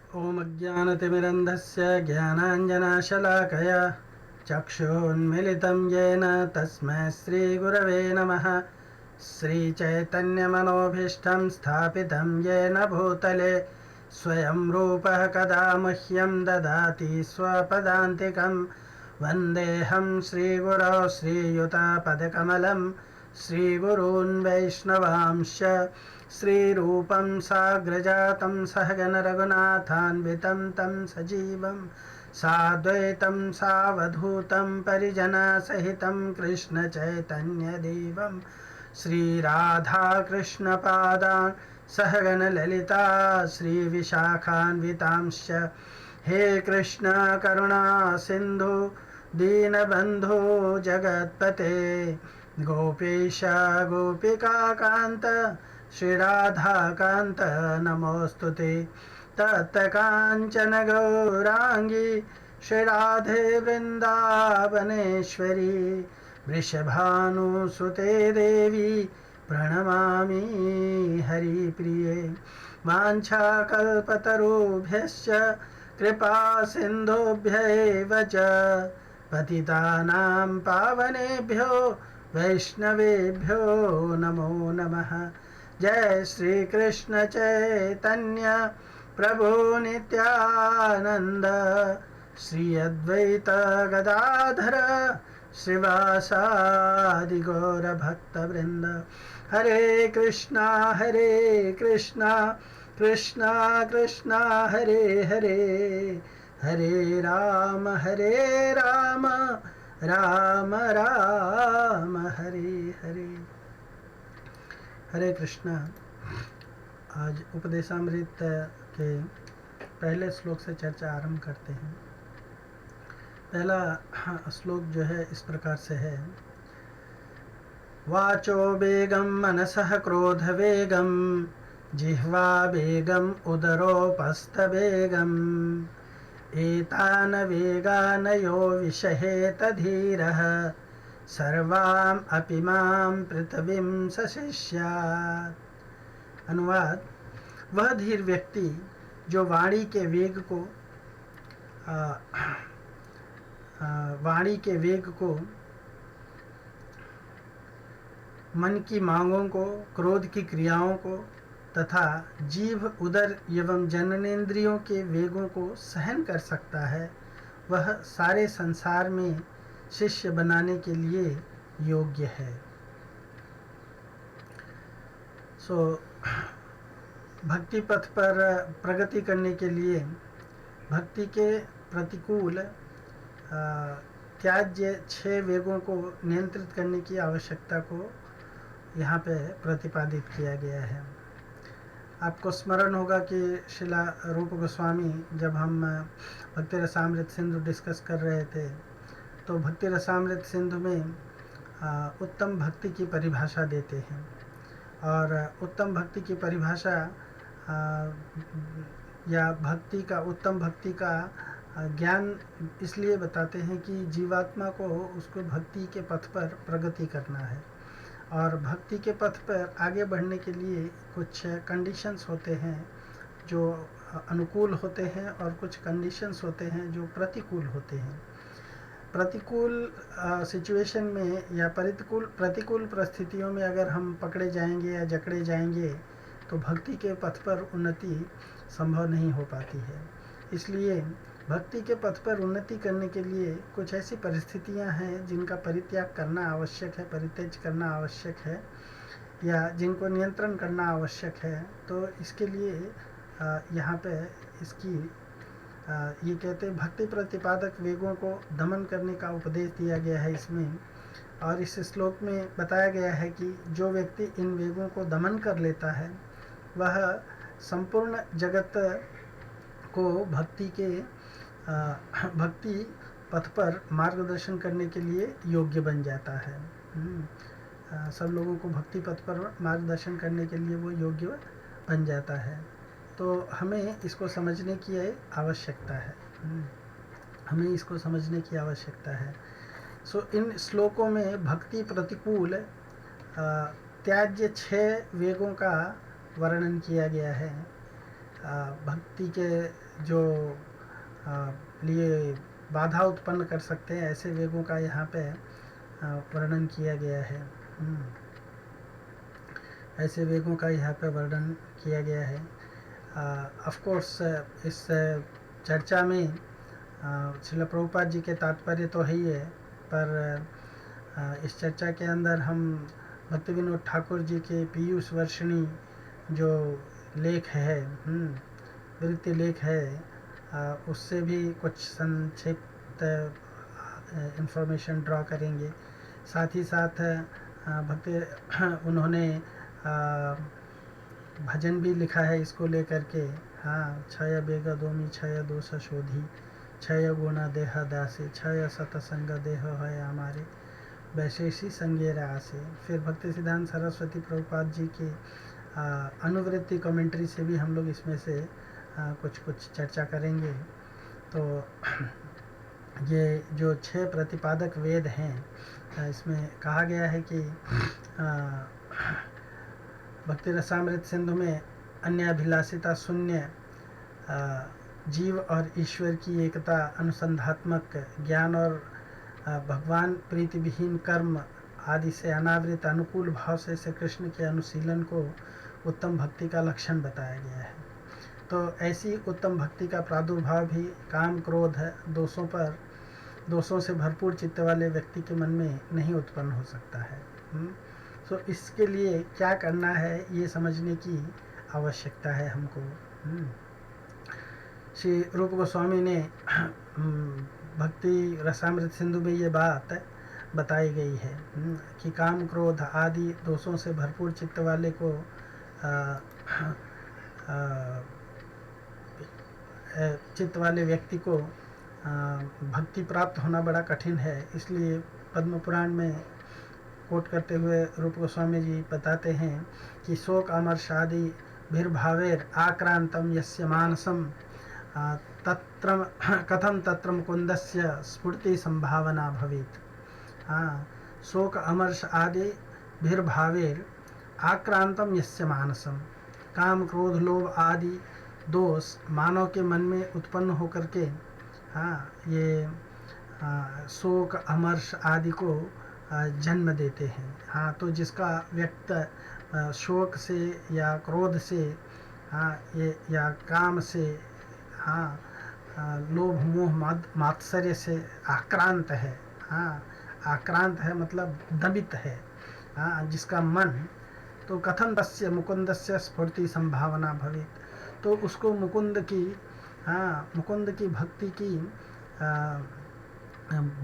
ॐ अज्ञानतिमिरन्धस्य ज्ञानाञ्जनशलाकया चक्षुन्मिलितं येन तस्मै श्रीगुरवे नमः। श्रीचैतन्यमनोभीष्टं स्थापितं येन भूतले स्वयं रूपः कदा मह्यं ददाति स्वपदान्तिकं। वन्देऽहं श्रीगुरौ श्रीयुतापदकमलं श्रीगुरून् वैष्णवांश्च श्रीरूपं साग्रजातं सहगण रघुनाथान्वितं तं सजीवं साद्वैतं सावधूतं परिजनसहितं कृष्णचैतन्यदेवं श्रीराधाकृष्णपादान् सहगण ललिता श्रीविशाखान्वितांश्च। हे कृष्ण करुणा सिन्धु दीनबन्धो जगत्पते गोपीश गोपिकान्त श्रीराधाकान्त नमोऽस्तुते। तप्तकाञ्चन गौराङ्गी श्रीराधे वृन्दावनेश्वरी वृषभानुसुते देवी प्रणमामि हरिप्रिये। वाञ्छाकल्पतरुभ्यश्च कृपा सिन्धुभ्यैव च पतितानां पावनेभ्यो वैष्णवेभ्यो नमो नमः। जय श्री कृष्ण चैतन्य प्रभु नित्यानंद श्री अद्वैत गदाधर श्रीवासादि गौर भक्त वृंद। हरे कृष्णा कृष्णा कृष्णा हरे हरे, हरे राम राम राम हरे हरे। हरे कृष्णा। आज उपदेशामृत के पहले श्लोक से चर्चा आरंभ करते हैं। पहला श्लोक जो है इस प्रकार से है। वाचो वेगम मनसः क्रोध वेगम जिह्वा वेगम उदरोपस्थ वेगम एतान वेगान यो विषहेत धीरः सर्वाम अपि मां पृथ्वीं सशिष्यात्। अनुवाद: वह धीर व्यक्ति जो वाणी के वेग को मन की मांगों को, क्रोध की क्रियाओं को तथा जीभ, उदर एवं जननेंद्रियों के वेगों को सहन कर सकता है, वह सारे संसार में शिष्य बनाने के लिए योग्य है। भक्ति पथ पर प्रगति करने के लिए भक्ति के प्रतिकूल त्याज्य 6 वेगों को नियंत्रित करने की आवश्यकता को यहाँ पे प्रतिपादित किया गया है। आपको स्मरण होगा कि श्रीला रूप गोस्वामी जब हम भक्ति रसामृत सिंधु डिस्कस कर रहे थे तो भक्ति रसामृत सिंधु में उत्तम भक्ति की परिभाषा देते हैं। और उत्तम भक्ति की परिभाषा या उत्तम भक्ति का ज्ञान इसलिए बताते हैं कि जीवात्मा को उसको भक्ति के पथ पर प्रगति करना है। और भक्ति के पथ पर आगे बढ़ने के लिए कुछ कंडीशंस होते हैं जो अनुकूल होते हैं और कुछ कंडीशंस होते हैं जो प्रतिकूल होते हैं। प्रतिकूल सिचुएशन में या प्रतिकूल परिस्थितियों में अगर हम पकड़े जाएंगे या जकड़े जाएंगे तो भक्ति के पथ पर उन्नति संभव नहीं हो पाती है। इसलिए भक्ति के पथ पर उन्नति करने के लिए कुछ ऐसी परिस्थितियां हैं जिनका परित्याग करना आवश्यक है, परित्यज करना आवश्यक है या जिनको नियंत्रण करना आवश्यक है। तो इसके लिए यहाँ पे इसकी ये कहते हैं भक्ति प्रतिपादक वेगों को दमन करने का उपदेश दिया गया है इसमें। और इस श्लोक में बताया गया है कि जो व्यक्ति इन वेगों को दमन कर लेता है वह संपूर्ण जगत को भक्ति पथ पर मार्गदर्शन करने के लिए योग्य बन जाता है। सब लोगों को भक्ति पथ पर मार्गदर्शन करने के लिए वो योग्य बन जाता है। तो हमें इसको समझने की आवश्यकता है। हमें इसको समझने की आवश्यकता है। इन श्लोकों में भक्ति प्रतिकूल त्याज्य 6 वेगों का वर्णन किया गया है। भक्ति के जो लिए बाधा उत्पन्न कर सकते हैं, ऐसे वेगों का यहाँ पे वर्णन किया गया है। ऐसे वेगों का यहाँ पे वर्णन किया गया है। ऑफ कोर्स इस चर्चा में श्रील प्रभुपाद जी के तात्पर्य तो है ही है, पर इस चर्चा के अंदर हम भक्ति विनोद ठाकुर जी के पीयूष वर्षिणी जो लेख है, वृत्ति लेख है, उससे भी कुछ संक्षिप्त इंफॉर्मेशन ड्रॉ करेंगे। साथ ही साथ भक्ति उन्होंने भजन भी लिखा है इसको लेकर के। हाँ, छय बेग दोमी छय दोष शोधी, छय गुण देह दासे, छय सतसंग देह है हमारे, वैशेषी संगेर आसे। फिर भक्ति सिद्धांत सरस्वती प्रभुपाद जी के अनुवृत्ति कमेंट्री से भी हम लोग इसमें से कुछ कुछ चर्चा करेंगे। तो ये जो 6 प्रतिपादक वेद हैं, इसमें कहा गया है कि भक्ति रसामृत सिंधु में अन्याभिलाषिता शून्य जीव और ईश्वर की एकता, अनुसंधात्मक ज्ञान और भगवान प्रीति विहीन कर्म आदि से अनावृत अनुकूल भाव से श्री कृष्ण के अनुशीलन को उत्तम भक्ति का लक्षण बताया गया है। तो ऐसी उत्तम भक्ति का प्रादुर्भाव भी काम क्रोध दोषों से भरपूर चित्त वाले व्यक्ति के मन में नहीं उत्पन्न हो सकता है। तो इसके लिए क्या करना है ये समझने की आवश्यकता है हमको। श्री रूप गोस्वामी ने भक्ति रसामृत सिंधु में ये बात बताई गई है कि काम क्रोध आदि दोषों से भरपूर चित्त वाले को चित्त वाले व्यक्ति को भक्ति प्राप्त होना बड़ा कठिन है। इसलिए पद्म पुराण में कोट करते हुए रूप गोस्वामी जी बताते हैं कि शोक अमर्ष आदि भीर्भावेर आक्रांतम यस्य मानसम तत्रम कथम तत्र मुकुंदस्य स्फूर्ति संभावना भवेत्। शोक अमर्ष आदि भीर्भावेर आक्रांतम यस्य मानसम, काम क्रोध लोभ आदि दोष मानव के मन में उत्पन्न होकर के ये शोक अमर्ष आदि को जन्म देते हैं। तो जिसका व्यक्त शोक से या क्रोध से ये या काम से लोभ मोह मात्सर्य से आक्रांत है, आक्रांत है मतलब दमित है, जिसका मन, तो कथन तस्य मुकुंदस्य स्फूर्ति संभावना भवेत्। तो उसको मुकुंद की भक्ति की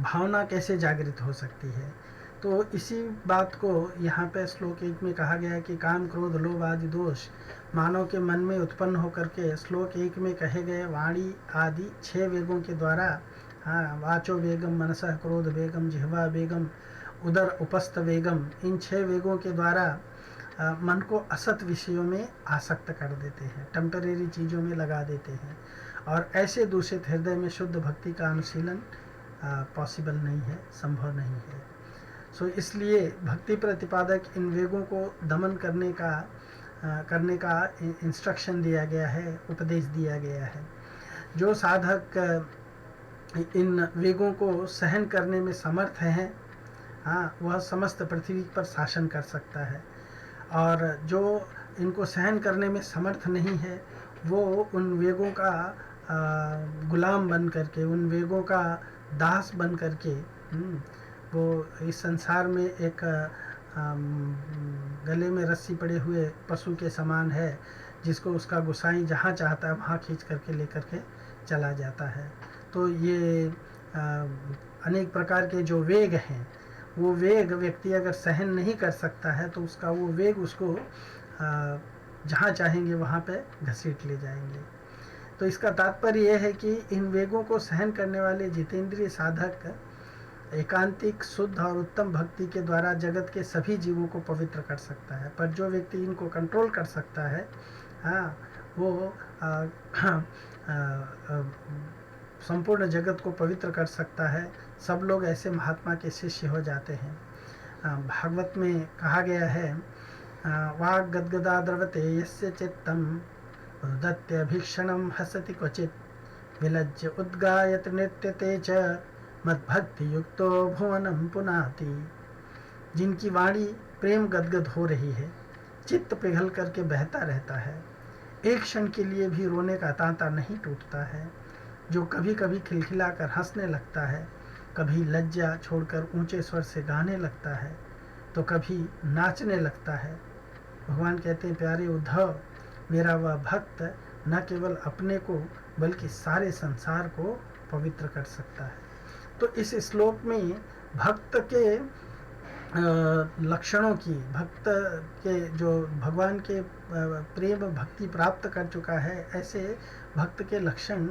भावना कैसे जागृत हो सकती है। तो इसी बात को यहाँ पे श्लोक 1 में कहा गया है कि काम क्रोध लोभ आदि दोष मानव के मन में उत्पन्न होकर के श्लोक 1 में कहे गए वाणी आदि 6 वेगों के द्वारा, वाचो वेगम, मनसः क्रोध वेगम, जिह्वा वेगम, उदर उपस्थ वेगम, इन 6 वेगों के द्वारा मन को असत विषयों में आसक्त कर देते हैं, टेम्परेरी चीज़ों में लगा देते हैं, और ऐसे दूषित हृदय में शुद्ध भक्ति का अनुशीलन पॉसिबल नहीं है, संभव नहीं है। सो इसलिए भक्ति प्रतिपादक इन वेगों को दमन करने का इंस्ट्रक्शन दिया गया है, उपदेश दिया गया है। जो साधक इन वेगों को सहन करने में समर्थ हैं, वह समस्त पृथ्वी पर शासन कर सकता है, और जो इनको सहन करने में समर्थ नहीं है वो उन वेगों का गुलाम बन करके, उन वेगों का दास बन करके वो इस संसार में एक गले में रस्सी पड़े हुए पशु के समान है, जिसको उसका गुसाई जहाँ चाहता है वहाँ खींच करके लेकर के चला जाता है। तो ये अनेक प्रकार के जो वेग हैं, वो वेग व्यक्ति अगर सहन नहीं कर सकता है तो उसका वो वेग उसको जहाँ चाहेंगे वहाँ पे घसीट ले जाएंगे। तो इसका तात्पर्य यह है कि इन वेगों को सहन करने वाले जितेंद्रिय साधक एकांतिक शुद्ध और उत्तम भक्ति के द्वारा जगत के सभी जीवों को पवित्र कर सकता है। पर जो व्यक्ति इनको कंट्रोल कर सकता है, वो संपूर्ण जगत को पवित्र कर सकता है। सब लोग ऐसे महात्मा के शिष्य हो जाते हैं। भागवत में कहा गया है, वाग गदगदा द्रवते यस्य चित्तम उदत्यभीक्षणं हसति क्वचित् विलज्य उद्गायत नृत्यते च मद्भक्ति युक्तो भुवनं पुनाति। जिनकी वाणी प्रेम गदगद हो रही है, चित्त पिघल करके बहता रहता है, एक क्षण के लिए भी रोने का तांता नहीं टूटता है, जो कभी कभी खिलखिलाकर हंसने लगता है, कभी लज्जा छोड़कर ऊंचे स्वर से गाने लगता है, तो कभी नाचने लगता है। भगवान कहते हैं, प्यारे उद्धव, मेरा वह भक्त न केवल अपने को बल्कि सारे संसार को पवित्र कर सकता है। तो इस श्लोक में भक्त के लक्षणों की, भक्त के जो भगवान के प्रेम भक्ति प्राप्त कर चुका है, ऐसे भक्त के लक्षण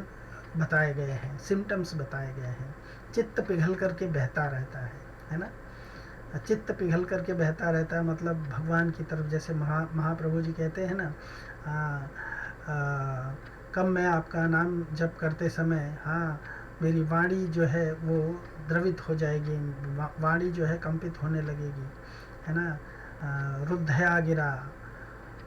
बताए गए हैं, सिम्टम्स बताए गए हैं। चित्त पिघल करके बहता रहता है ना। चित्त पिघल करके बहता रहता है मतलब भगवान की तरफ, जैसे महाप्रभु जी कहते हैं ना, कब मैं आपका नाम जप करते समय, हाँ, मेरी वाणी जो है वो द्रवित हो जाएगी, वाणी जो है कंपित होने लगेगी, है ना। रुद्धया गिरा,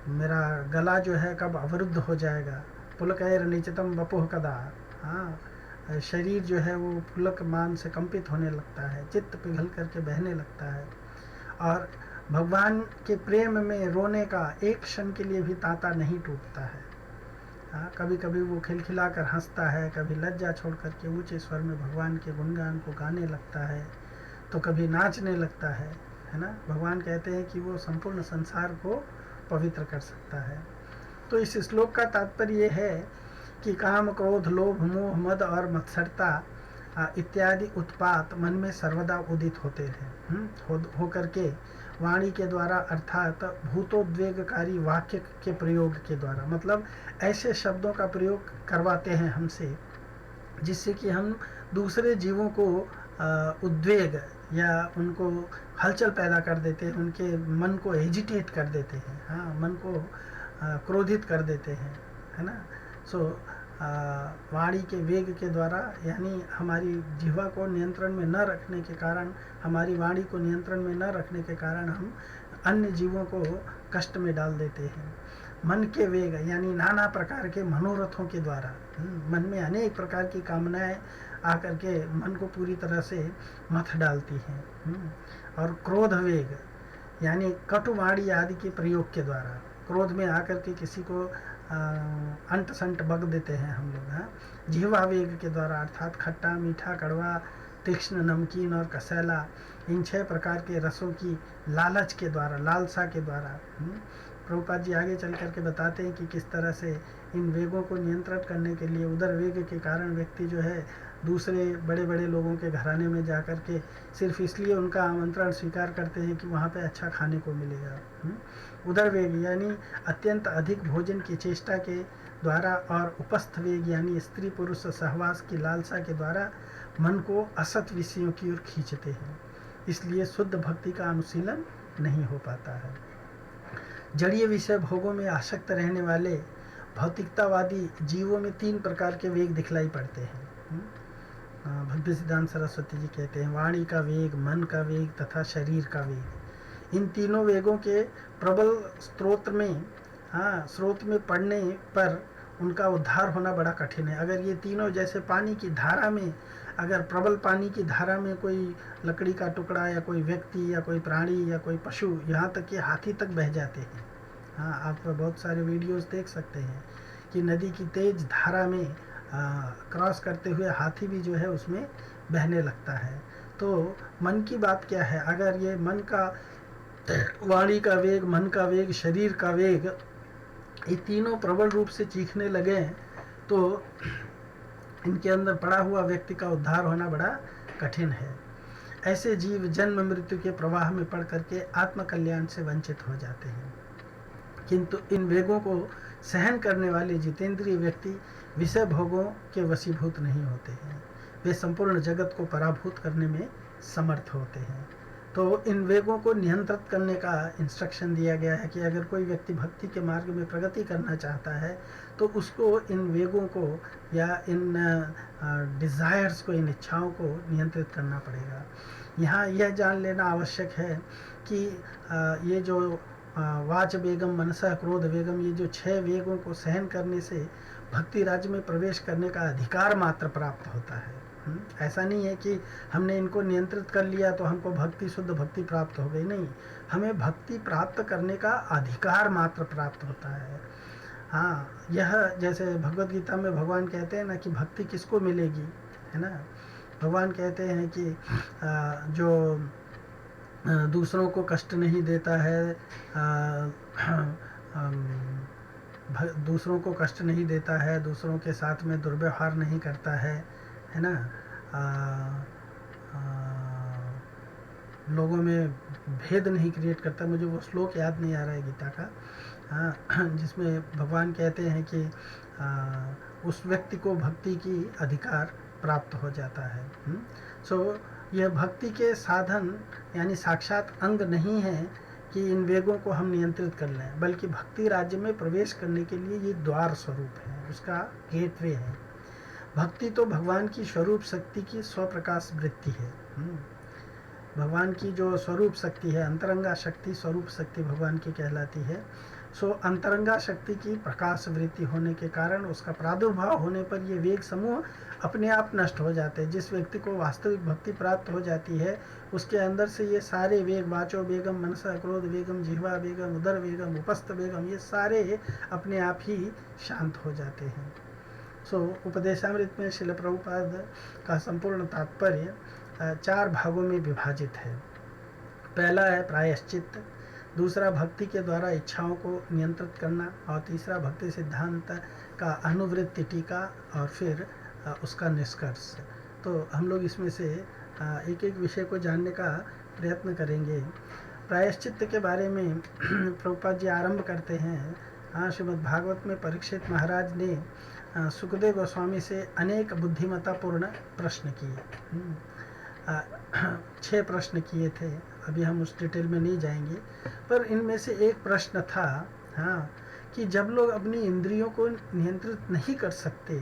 मेरा गला जो है कब अवरुद्ध हो जाएगा। पुलकैर निचितम वपुः कदा, हाँ, शरीर जो है वो पुलक मान से कंपित होने लगता है, चित्त पिघल करके बहने लगता है। और भगवान के प्रेम में रोने का एक क्षण के लिए भी तांता नहीं टूटता है। हाँ, कभी कभी वो खिलखिला कर हंसता है, कभी लज्जा छोड़ करके ऊंचे स्वर में भगवान के गुणगान को गाने लगता है, तो कभी नाचने लगता है ना। भगवान कहते हैं कि वो संपूर्ण संसार को पवित्र कर सकता है। तो इस श्लोक का तात्पर्य ये है कि काम, क्रोध, लोभ, मोह, मद और मत्सरता इत्यादि उत्पात मन में सर्वदा उदित होते हैं, हो करके वाणी के द्वारा, अर्थात भूतोद्वेगकारी वाक्य के प्रयोग के द्वारा, मतलब ऐसे शब्दों का प्रयोग करवाते हैं हमसे जिससे कि हम दूसरे जीवों को उद्वेग या उनको हलचल पैदा कर देते हैं, उनके मन को एजिटेट कर देते हैं, हाँ, मन को क्रोधित कर देते हैं, है ना। सो वाणी के वेग के द्वारा, यानी हमारी जिह्वा को नियंत्रण में न रखने के कारण, हमारी वाणी को नियंत्रण में न रखने के कारण हम अन्य जीवों को कष्ट में डाल देते हैं। मन के वेग यानी नाना प्रकार के मनोरथों के द्वारा, मन में अनेक प्रकार की कामनाएं आकर के मन को पूरी तरह से मथ डालती हैं। और क्रोध वेग यानी कटुवाणी आदि के प्रयोग के द्वारा, क्रोध में आकर के किसी को अंट संट बग देते हैं हम लोग। हाँ, जिह्वा वेग के द्वारा, अर्थात खट्टा, मीठा, कड़वा, तीक्ष्ण, नमकीन और कसैला, इन 6 प्रकार के रसों की लालच के द्वारा, लालसा के द्वारा। प्रभुपाद जी आगे चल करके बताते हैं कि किस तरह से इन वेगों को नियंत्रित करने के लिए, उदर वेग के कारण व्यक्ति जो है दूसरे बड़े बड़े लोगों के घराने में जा कर के सिर्फ इसलिए उनका आमंत्रण स्वीकार करते हैं कि वहाँ पे अच्छा खाने को मिलेगा। उदर वेग यानी अत्यंत अधिक भोजन की चेष्टा के द्वारा, और उपस्थ वेग यानी स्त्री पुरुष सहवास की लालसा के द्वारा मन को असत विषयों की ओर खींचते हैं। इसलिए शुद्ध भक्ति का अनुशीलन नहीं हो पाता है। जड़ीय विषय भोगों में आसक्त रहने वाले भौतिकतावादी जीवों में 3 प्रकार के वेग दिखलाई पड़ते हैं। भक्ति सिद्धांत सरस्वती जी कहते हैं, वाणी का वेग, मन का वेग तथा शरीर का वेग। इन तीनों वेगों के प्रबल स्रोत में पड़ने पर उनका उद्धार होना बड़ा कठिन है। अगर ये तीनों, जैसे पानी की धारा में, अगर प्रबल पानी की धारा में कोई लकड़ी का टुकड़ा या कोई व्यक्ति या कोई प्राणी या कोई पशु, यहाँ तक कि हाथी तक बह जाते हैं। हाँ, आप बहुत सारे वीडियोस देख सकते हैं कि नदी की तेज धारा में क्रॉस करते हुए हाथी भी जो है उसमें बहने लगता है। तो मन की बात क्या है, अगर ये मन का, वाणी का वेग, मन का वेग, शरीर का वेग, ये तीनों प्रबल रूप से चीखने लगे तो इनके अंदर पड़ा हुआ व्यक्ति का उद्धार होना बड़ा कठिन है। ऐसे जीव जन्म मृत्यु के प्रवाह में पड़ करके आत्मकल्याण से वंचित हो जाते हैं। किंतु इन वेगों को सहन करने वाले जितेंद्रिय व्यक्ति विषय भोगों के वशीभूत नहीं होते हैं। वे संपूर्ण जगत को पराभूत करने में समर्थ होते हैं। तो इन वेगों को नियंत्रित करने का इंस्ट्रक्शन दिया गया है कि अगर कोई व्यक्ति भक्ति के मार्ग में प्रगति करना चाहता है तो उसको इन वेगों को या इन डिज़ायर्स को, इन इच्छाओं को नियंत्रित करना पड़ेगा। यहाँ यह जान लेना आवश्यक है कि ये जो वाच वेगम, मनसा क्रोध वेगम, ये जो 6 वेगों को सहन करने से भक्ति राज्य में प्रवेश करने का अधिकार मात्र प्राप्त होता है। ऐसा नहीं है कि हमने इनको नियंत्रित कर लिया तो हमको भक्ति, शुद्ध भक्ति प्राप्त हो गई, नहीं, हमें भक्ति प्राप्त करने का अधिकार मात्र प्राप्त होता है। हाँ, यह जैसे भगवत गीता में भगवान कहते हैं ना कि भक्ति किसको मिलेगी, है ना। भगवान कहते हैं कि जो दूसरों को कष्ट नहीं देता है, दूसरों को कष्ट नहीं देता है, दूसरों के साथ में दुर्व्यवहार नहीं करता है ना, लोगों में भेद नहीं क्रिएट करता। मुझे वो श्लोक याद नहीं आ रहा है गीता का, जिसमें भगवान कहते हैं कि उस व्यक्ति को भक्ति की अधिकार प्राप्त हो जाता है। सो यह भक्ति के साधन यानी साक्षात अंग नहीं है कि इन वेगों को हम नियंत्रित कर लें, बल्कि भक्ति राज्य में प्रवेश करने के लिए ये द्वार स्वरूप है, उसका गेटवे है। भक्ति तो भगवान की स्वरूप शक्ति की स्वप्रकाश वृत्ति है। भगवान की जो स्वरूप शक्ति है, अंतरंगा शक्ति स्वरूप शक्ति भगवान की कहलाती है। सो अंतरंगा शक्ति की प्रकाश वृत्ति होने के कारण उसका प्रादुर्भाव होने पर ये वेग समूह अपने आप नष्ट हो जाते हैं। जिस व्यक्ति को वास्तविक भक्ति प्राप्त हो जाती है उसके अंदर से ये सारे वेग, वाचो वेगम, मनसा क्रोध वेगम, जिह्वा वेगम, उदर वेगम, उपस्थ वेगम, ये सारे अपने आप ही शांत हो जाते हैं। सो उपदेशामृत में श्रील प्रभुपाद का संपूर्ण तात्पर्य 4 भागों में विभाजित है। पहला है प्रायश्चित, दूसरा भक्ति के द्वारा इच्छाओं को नियंत्रित करना, और तीसरा भक्ति सिद्धांत का अनुवृत्ति टीका, और फिर उसका निष्कर्ष। तो हम लोग इसमें से एक एक विषय को जानने का प्रयत्न करेंगे। प्रायश्चित के बारे में प्रभुपाद जी आरंभ करते हैं। श्रीमद् भागवत में परीक्षित महाराज ने सुखदेव गोस्वामी से अनेक बुद्धिमत्तापूर्ण प्रश्न किए। 6 प्रश्न किए थे, अभी हम उस डिटेल में नहीं जाएंगे, पर इनमें से एक प्रश्न था कि जब लोग अपनी इंद्रियों को नियंत्रित नहीं कर सकते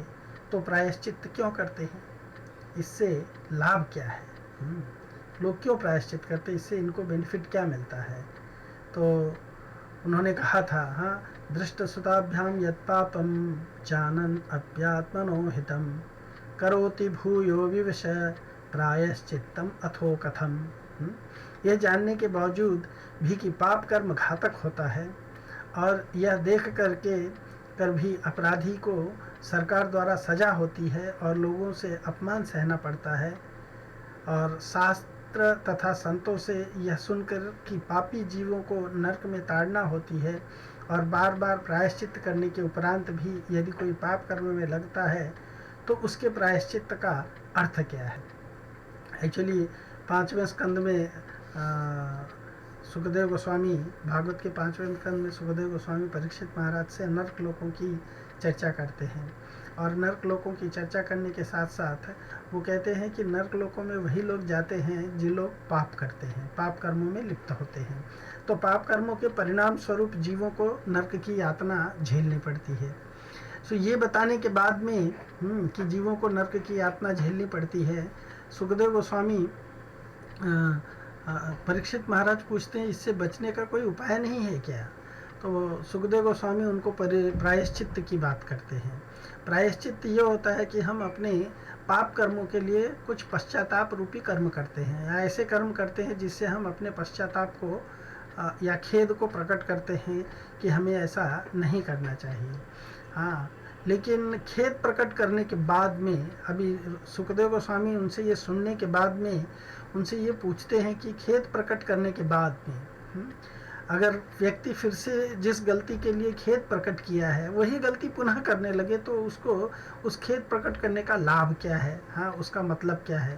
तो प्रायश्चित क्यों करते हैं, इससे लाभ क्या है, लोग क्यों प्रायश्चित करते, इससे इनको बेनिफिट क्या मिलता है। तो उन्होंने कहा था, दृष्ट सुताभ्याम यत् पापम जानन अप्यात्मनो हितम करोति भूयो विवश प्रायश्चित्तम अथो कथम। यह जानने के बावजूद भी कि पाप कर्म घातक होता है, और यह देख कर भी अपराधी को सरकार द्वारा सजा होती है और लोगों से अपमान सहना पड़ता है, और शास्त्र तथा संतों से यह सुनकर कि पापी जीवों को नरक में ताड़ना होती है, और बार बार प्रायश्चित करने के उपरांत भी यदि कोई पाप कर्म में लगता है तो उसके प्रायश्चित का अर्थ क्या है। एक्चुअली 5वें स्कंद में सुखदेव गोस्वामी, भागवत के 5वें स्कंद में सुखदेव गोस्वामी परीक्षित महाराज से नरक लोकों की चर्चा करते हैं, और नरक लोकों की चर्चा करने के साथ साथ वो कहते हैं कि नरक लोकों में वही लोग जाते हैं जो लोग पाप करते हैं, पाप कर्मों में लिप्त होते हैं। तो पाप कर्मों के परिणाम स्वरूप जीवों को नरक की यातना झेलनी पड़ती है। सो ये बताने के बाद में कि जीवों को नरक की यातना झेलनी पड़ती है, सुखदेव गोस्वामी परीक्षित महाराज पूछते हैं इससे बचने का कोई उपाय नहीं है क्या। तो सुखदेव गोस्वामी उनको प्रायश्चित्त की बात करते हैं। प्रायश्चित्त ये होता है कि हम अपने पाप कर्मों के लिए कुछ पश्चाताप रूपी कर्म करते हैं, या ऐसे कर्म करते हैं जिससे हम अपने पश्चाताप को या खेद को प्रकट करते हैं कि हमें ऐसा नहीं करना चाहिए। लेकिन खेद प्रकट करने के बाद में, अभी सुखदेव गोस्वामी उनसे ये सुनने के बाद में उनसे ये पूछते हैं कि खेद प्रकट करने के बाद में अगर व्यक्ति फिर से जिस गलती के लिए खेद प्रकट किया है वही गलती पुनः करने लगे तो उसको उस खेद प्रकट करने का लाभ क्या है, उसका मतलब क्या है।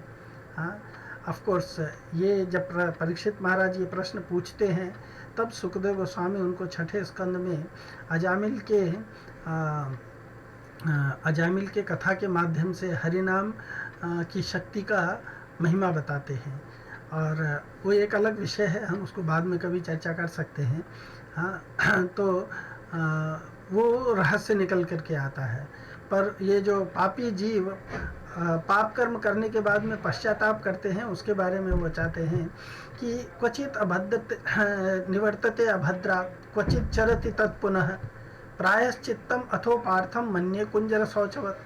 ऑफ कोर्स ये जब परीक्षित महाराज ये प्रश्न पूछते हैं तब सुखदेव गोस्वामी उनको 6ठे स्कंद में अजामिल के कथा के माध्यम से हरिनाम की शक्ति का महिमा बताते हैं, और वो एक अलग विषय है, हम उसको बाद में कभी चर्चा कर सकते हैं। तो वो रहस्य निकल करके आता है। पर ये जो पापी जीव पाप कर्म करने के बाद में पश्चाताप करते हैं, उसके बारे में वो चाहते हैं कि क्वचित अभद्रते निवर्तते अभद्रा क्वचित चरति तत्पुनः प्रायश्चित्तम अथोपार्थम मन्ये कुंजर शौचवत।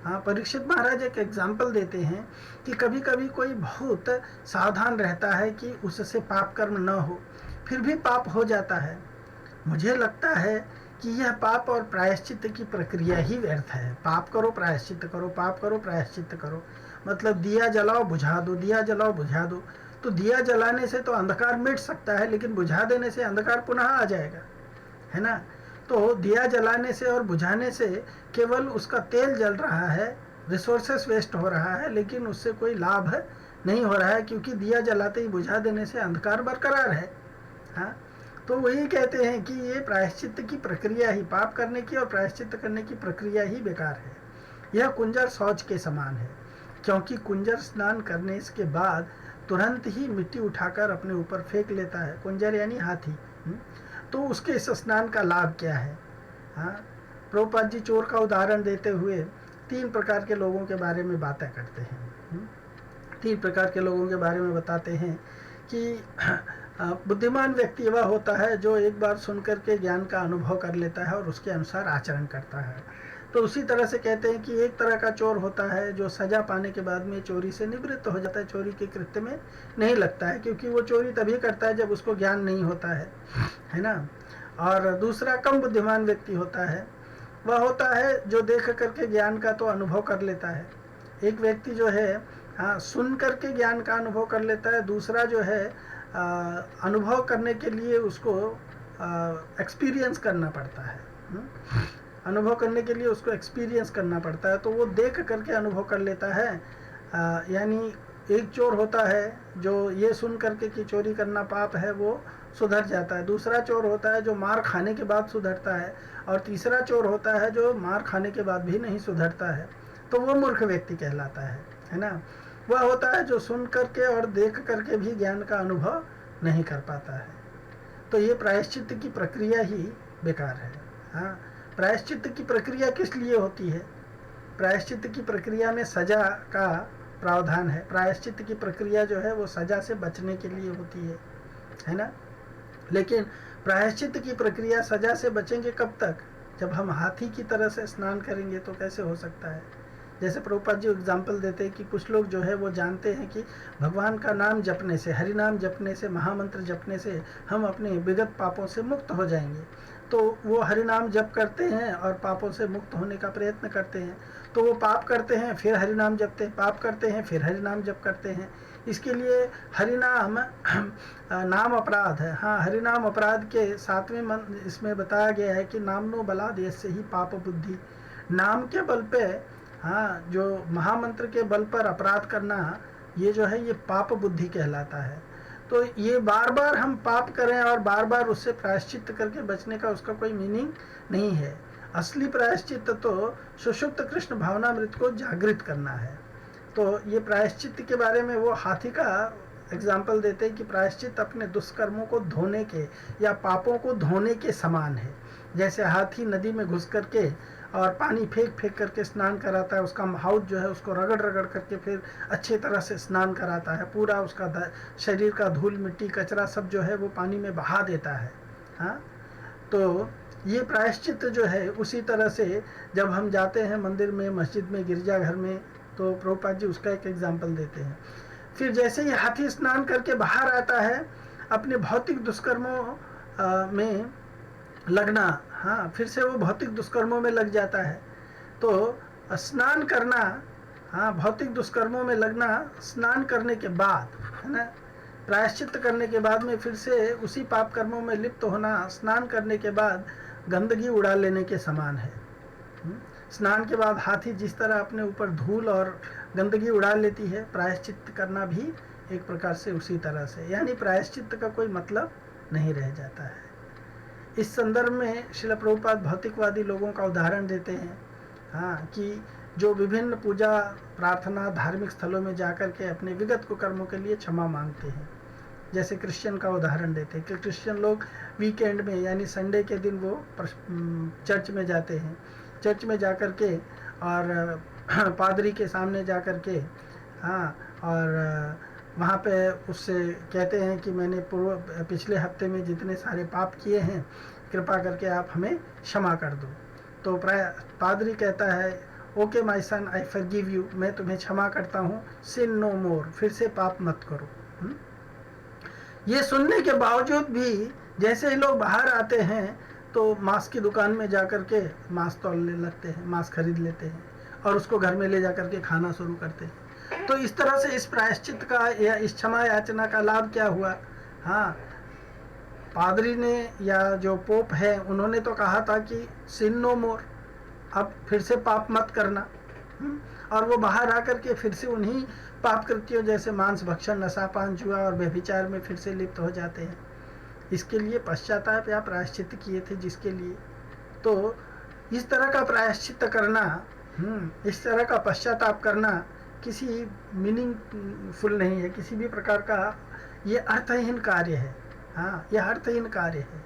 हाँ, परीक्षित महाराज एक एग्जाम्पल देते हैं कि कभी कभी कोई बहुत सावधान रहता है कि उससे पाप कर्म न हो, फिर भी पाप हो जाता है। मुझे लगता है कि यह पाप और प्रायश्चित की प्रक्रिया ही व्यर्थ है। पाप करो प्रायश्चित करो, पाप करो प्रायश्चित करो, मतलब दिया जलाओ बुझा दो, दिया जलाओ बुझा दो। तो दिया जलाने से तो अंधकार मिट सकता है, लेकिन बुझा देने से अंधकार पुनः आ जाएगा, है ना। तो दिया जलाने से और बुझाने से केवल उसका तेल जल रहा है, रिसोर्सेस वेस्ट हो रहा है, लेकिन उससे कोई लाभ नहीं हो रहा है, क्योंकि दिया जलाते ही बुझा देने से अंधकार बरकरार है। हाँ, तो वही कहते हैं कि ये प्रायश्चित की प्रक्रिया ही, पाप करने की और प्रायश्चित करने की प्रक्रिया ही बेकार है। यह कुंजर शौच के समान है, क्योंकि कुंजर स्नान करने के बाद तुरंत ही मिट्टी उठाकर अपने ऊपर फेंक लेता है। कुंजर यानी हाथी। तो उसके इस स्नान का लाभ क्या है। हाँ, प्रभुपाद जी चोर का उदाहरण देते हुए 3 प्रकार के लोगों के बारे में बातें करते हैं। 3 प्रकार के लोगों के बारे में बताते हैं कि बुद्धिमान व्यक्ति वह होता है जो एक बार सुनकर के ज्ञान का अनुभव कर लेता है और उसके अनुसार आचरण करता है। तो उसी तरह से कहते हैं कि एक तरह का चोर होता है जो सजा पाने के बाद में चोरी से निवृत्त हो जाता है, चोरी के कृत्य में नहीं लगता है, क्योंकि वो चोरी तभी करता है जब उसको ज्ञान नहीं होता है ना। और दूसरा कम बुद्धिमान व्यक्ति होता है, वह होता है जो देख करके ज्ञान का तो अनुभव कर लेता है। एक व्यक्ति जो है, हाँ, सुन करके ज्ञान का अनुभव कर लेता है। दूसरा जो है अनुभव करने के लिए उसको एक्सपीरियंस करना पड़ता है। अनुभव करने के लिए उसको एक्सपीरियंस करना पड़ता है, तो वो देख करके अनुभव कर लेता है। यानी एक चोर होता है जो ये सुन करके कि चोरी करना पाप है, वो सुधर जाता है। दूसरा चोर होता है जो मार खाने के बाद सुधरता है, और तीसरा चोर होता है जो मार खाने के बाद भी नहीं सुधरता है। तो वो मूर्ख व्यक्ति कहलाता है ना। वह होता है जो सुन करके और देख करके भी ज्ञान का अनुभव नहीं कर पाता है। तो ये प्रायश्चित की प्रक्रिया ही बेकार है। हाँ, प्रायश्चित की प्रक्रिया किस लिए होती है। प्रायश्चित की प्रक्रिया में सजा का प्रावधान है। प्रायश्चित की प्रक्रिया जो है वो सजा से बचने के लिए होती है ना। लेकिन प्रायश्चित की प्रक्रिया सजा से बचेंगे कब तक, जब हम हाथी की तरह से स्नान करेंगे तो कैसे हो सकता है। जैसे प्रभुपाद जी एग्जाम्पल देते हैं कि कुछ लोग जो है वो जानते हैं कि भगवान का नाम जपने से, हरि नाम जपने से, महामंत्र जपने से हम अपने विगत पापों से मुक्त हो जाएंगे। तो वो हरि नाम जप करते हैं और पापों से मुक्त होने का प्रयत्न करते हैं। तो वो पाप करते हैं, फिर हरि नाम जपते हैं, पाप करते हैं, फिर हरि नाम जप करते हैं। इसके लिए हरि नाम नाम अपराध है। हाँ, हरि नाम अपराध के 7वें मंत्र इसमें बताया गया है कि नामनो बलाद यस्य ही पाप बुद्धि। नाम के बल पे, हाँ, जो महामंत्र के बल पर अपराध करना, ये जो है ये पाप बुद्धि कहलाता है। तो ये बार बार हम पाप करें और बार बार उससे प्रायश्चित करके बचने का उसका कोई मीनिंग नहीं है। असली प्रायश्चित तो सुषुप्त कृष्ण भावनामृत को जागृत करना है। तो ये प्रायश्चित के बारे में वो हाथी का एग्जाम्पल देते हैं कि प्रायश्चित अपने दुष्कर्मों को धोने के या पापों को धोने के समान है। जैसे हाथी नदी में घुस करके और पानी फेंक फेंक करके स्नान कराता है, उसका माउथ जो है उसको रगड़ रगड़ करके फिर अच्छे तरह से स्नान कराता है, पूरा उसका शरीर का धूल मिट्टी कचरा सब जो है वो पानी में बहा देता है। हाँ, तो ये प्रायश्चित जो है उसी तरह से जब हम जाते हैं मंदिर में, मस्जिद में, गिरजाघर में, तो प्रभुपाद जी उसका एक एग्जाम्पल देते हैं। फिर जैसे ही हाथी स्नान करके बाहर आता है, अपने भौतिक दुष्कर्मों में लगना, हाँ, फिर से वो भौतिक दुष्कर्मों में लग जाता है। तो स्नान करना, हाँ, भौतिक दुष्कर्मों में लगना स्नान करने के बाद, है ना, प्रायश्चित करने के बाद में फिर से उसी पाप कर्मों में लिप्त होना स्नान करने के बाद गंदगी उड़ा लेने के समान है। स्नान के बाद हाथी जिस तरह अपने ऊपर धूल और गंदगी उड़ा लेती है, प्रायश्चित करना भी एक प्रकार से उसी तरह से, यानी प्रायश्चित का कोई मतलब नहीं रह जाता है। इस संदर्भ में श्रील प्रभुपाद भौतिकवादी लोगों का उदाहरण देते हैं, हाँ, कि जो विभिन्न पूजा प्रार्थना धार्मिक स्थलों में जाकर के अपने विगत कुकर्मों के लिए क्षमा मांगते हैं। जैसे क्रिश्चियन का उदाहरण देते हैं कि क्रिश्चियन लोग वीकेंड में यानी संडे के दिन वो चर्च में जाते हैं। चर्च में जाकर के और पादरी के सामने जा कर के, हाँ, और वहाँ पे उससे कहते हैं कि मैंने पिछले हफ्ते में जितने सारे पाप किए हैं, कृपा करके आप हमें क्षमा कर दो। तो पादरी कहता है, okay my son, I forgive you, मैं तुम्हें क्षमा करता हूँ, सिन नो मोर, फिर से पाप मत करो। ये सुनने के बावजूद भी जैसे ही लोग बाहर आते हैं तो मांस की दुकान में जाकर के मांस तोलने लगते हैं, मांस खरीद लेते हैं और उसको घर में ले जाकर के खाना शुरू करते हैं। तो इस तरह से इस प्रायश्चित का या इस क्षमा याचना का लाभ क्या हुआ? हाँ, पादरी ने या जो पोप है उन्होंने तो कहा था कि सिन नो मोर, अब फिर से पाप मत करना। और वो बाहर आकर के फिर से उन्हीं पाप कृत्यों जैसे मांस भक्षण, नशापान, जुआ और व्यभिचार में फिर से लिप्त हो जाते हैं। इसके लिए पश्चाताप या प्रायश्चित किए थे जिसके लिए। तो इस तरह का प्रायश्चित करना, इस तरह का पश्चाताप करना किसी मीनिंगफुल नहीं है, किसी भी प्रकार का ये अर्थहीन कार्य है। हाँ, यह अर्थहीन कार्य है।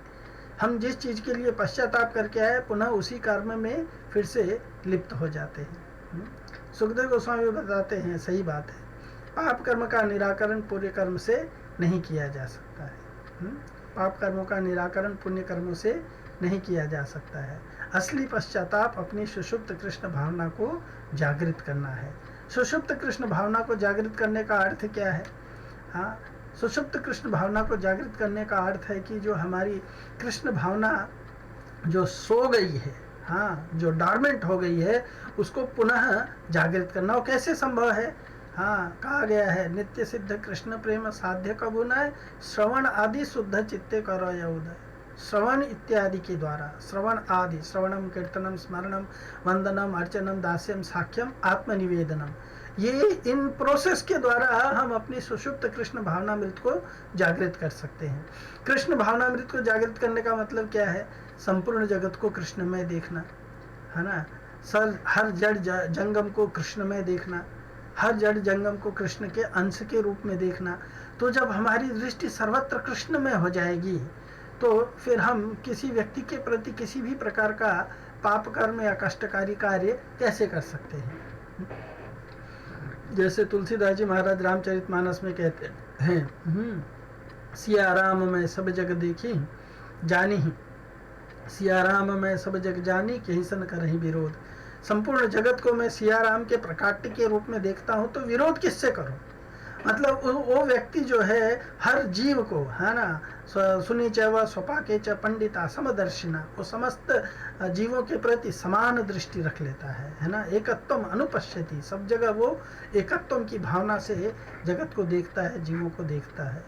हम जिस चीज़ के लिए पश्चाताप करके आए पुनः उसी कर्म में फिर से लिप्त हो जाते हैं। सुखदेव गोस्वामी बताते हैं, सही बात है, पाप कर्म का निराकरण पुण्य कर्म से नहीं किया जा सकता है। पाप कर्मों का निराकरण पुण्य कर्मों से नहीं किया जा सकता है। असली पश्चाताप अपनी सुषुप्त कृष्ण भावना को जागृत करना है। सुषुप्त कृष्ण भावना को जागृत करने का अर्थ क्या है? हाँ, सुषुप्त कृष्ण भावना को जागृत करने का अर्थ है कि जो हमारी कृष्ण भावना जो सो गई है, हाँ, जो डॉर्मेंट हो गई है, उसको पुनः जागृत करना। और कैसे संभव है? हाँ, कहा गया है, नित्य सिद्ध कृष्ण प्रेम साध्य कबू न, श्रवण आदि शुद्ध चित्ते करो या उदय। श्रवण इत्यादि के द्वारा, श्रवण आदि, श्रवणम कीर्तनम स्मरणम वंदनम अर्चनम दास्यम साख्यम आत्मनिवेदनम, ये इन प्रोसेस के द्वारा हम अपनी सुषुप्त कृष्ण भावनामृत को जागृत कर सकते हैं। कृष्ण भावनामृत को जागृत करने का मतलब क्या है? संपूर्ण जगत को कृष्णमय देखना, है ना। हर जड़ जंगम को कृष्णमय देखना, हर जड़ जंगम को कृष्ण के अंश के रूप में देखना। तो जब हमारी दृष्टि सर्वत्र कृष्णमय हो जाएगी तो फिर हम किसी व्यक्ति के प्रति किसी भी प्रकार का पाप कर्म या कष्टकारी कार्य कैसे कर सकते हैं? जैसे तुलसीदास जी महाराज रामचरितमानस में कहते हैं, सिया राम मैं सब जग देखी जानी, सिया राम मैं सब जग जानी, कहीं सन करही विरोध। संपूर्ण जगत को मैं सिया राम के प्रकाट्य के रूप में देखता हूँ तो विरोध किससे करूँ? मतलब वो व्यक्ति जो है हर जीव को, है ना, सुनी चैव स्वपाके च पंडिता समदर्शिना, वो समस्त जीवों के प्रति समान दृष्टि रख लेता है ना। एकत्वम अनुपश्यति, सब जगह वो एकत्वम की भावना से जगत को देखता है, जीवों को देखता है।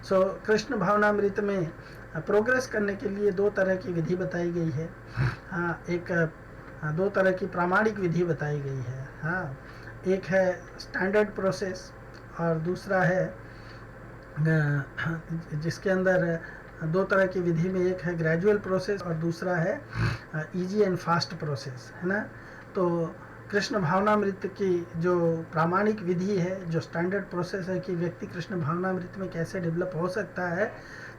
सो कृष्ण भावनामृत में प्रोग्रेस करने के लिए दो तरह की विधि बताई गई है। हाँ, दो तरह की प्रामाणिक विधि बताई गई है। हाँ, एक है स्टैंडर्ड प्रोसेस और दूसरा है जिसके अंदर दो तरह की विधि में एक है ग्रेजुअल प्रोसेस और दूसरा है इजी एंड फास्ट प्रोसेस, है ना। तो कृष्ण भावनामृत की जो प्रामाणिक विधि है, जो स्टैंडर्ड प्रोसेस है कि व्यक्ति कृष्ण भावनामृत में कैसे डेवलप हो सकता है,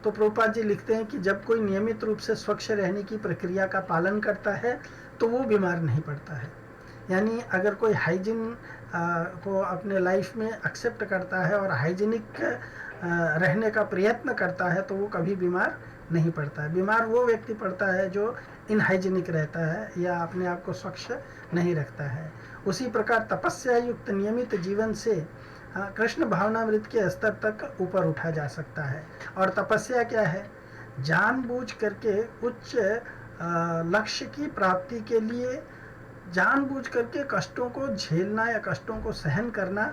तो प्रभुपाद जी लिखते हैं कि जब कोई नियमित रूप से स्वच्छ रहने की प्रक्रिया का पालन करता है तो वो बीमार नहीं पड़ता है। यानी अगर कोई हाइजीन को अपने लाइफ में एक्सेप्ट करता है और हाइजीनिक रहने का प्रयत्न करता है तो वो कभी बीमार नहीं पड़ता है। बीमार वो व्यक्ति पड़ता है जो इनहाइजीनिक रहता है या अपने आप को स्वच्छ नहीं रखता है। उसी प्रकार तपस्या युक्त नियमित जीवन से कृष्ण भावनामृत के स्तर तक ऊपर उठा जा सकता है। और तपस्या क्या है? जानबूझ करके उच्च लक्ष्य की प्राप्ति के लिए जानबूझ करके कष्टों को झेलना या कष्टों को सहन करना,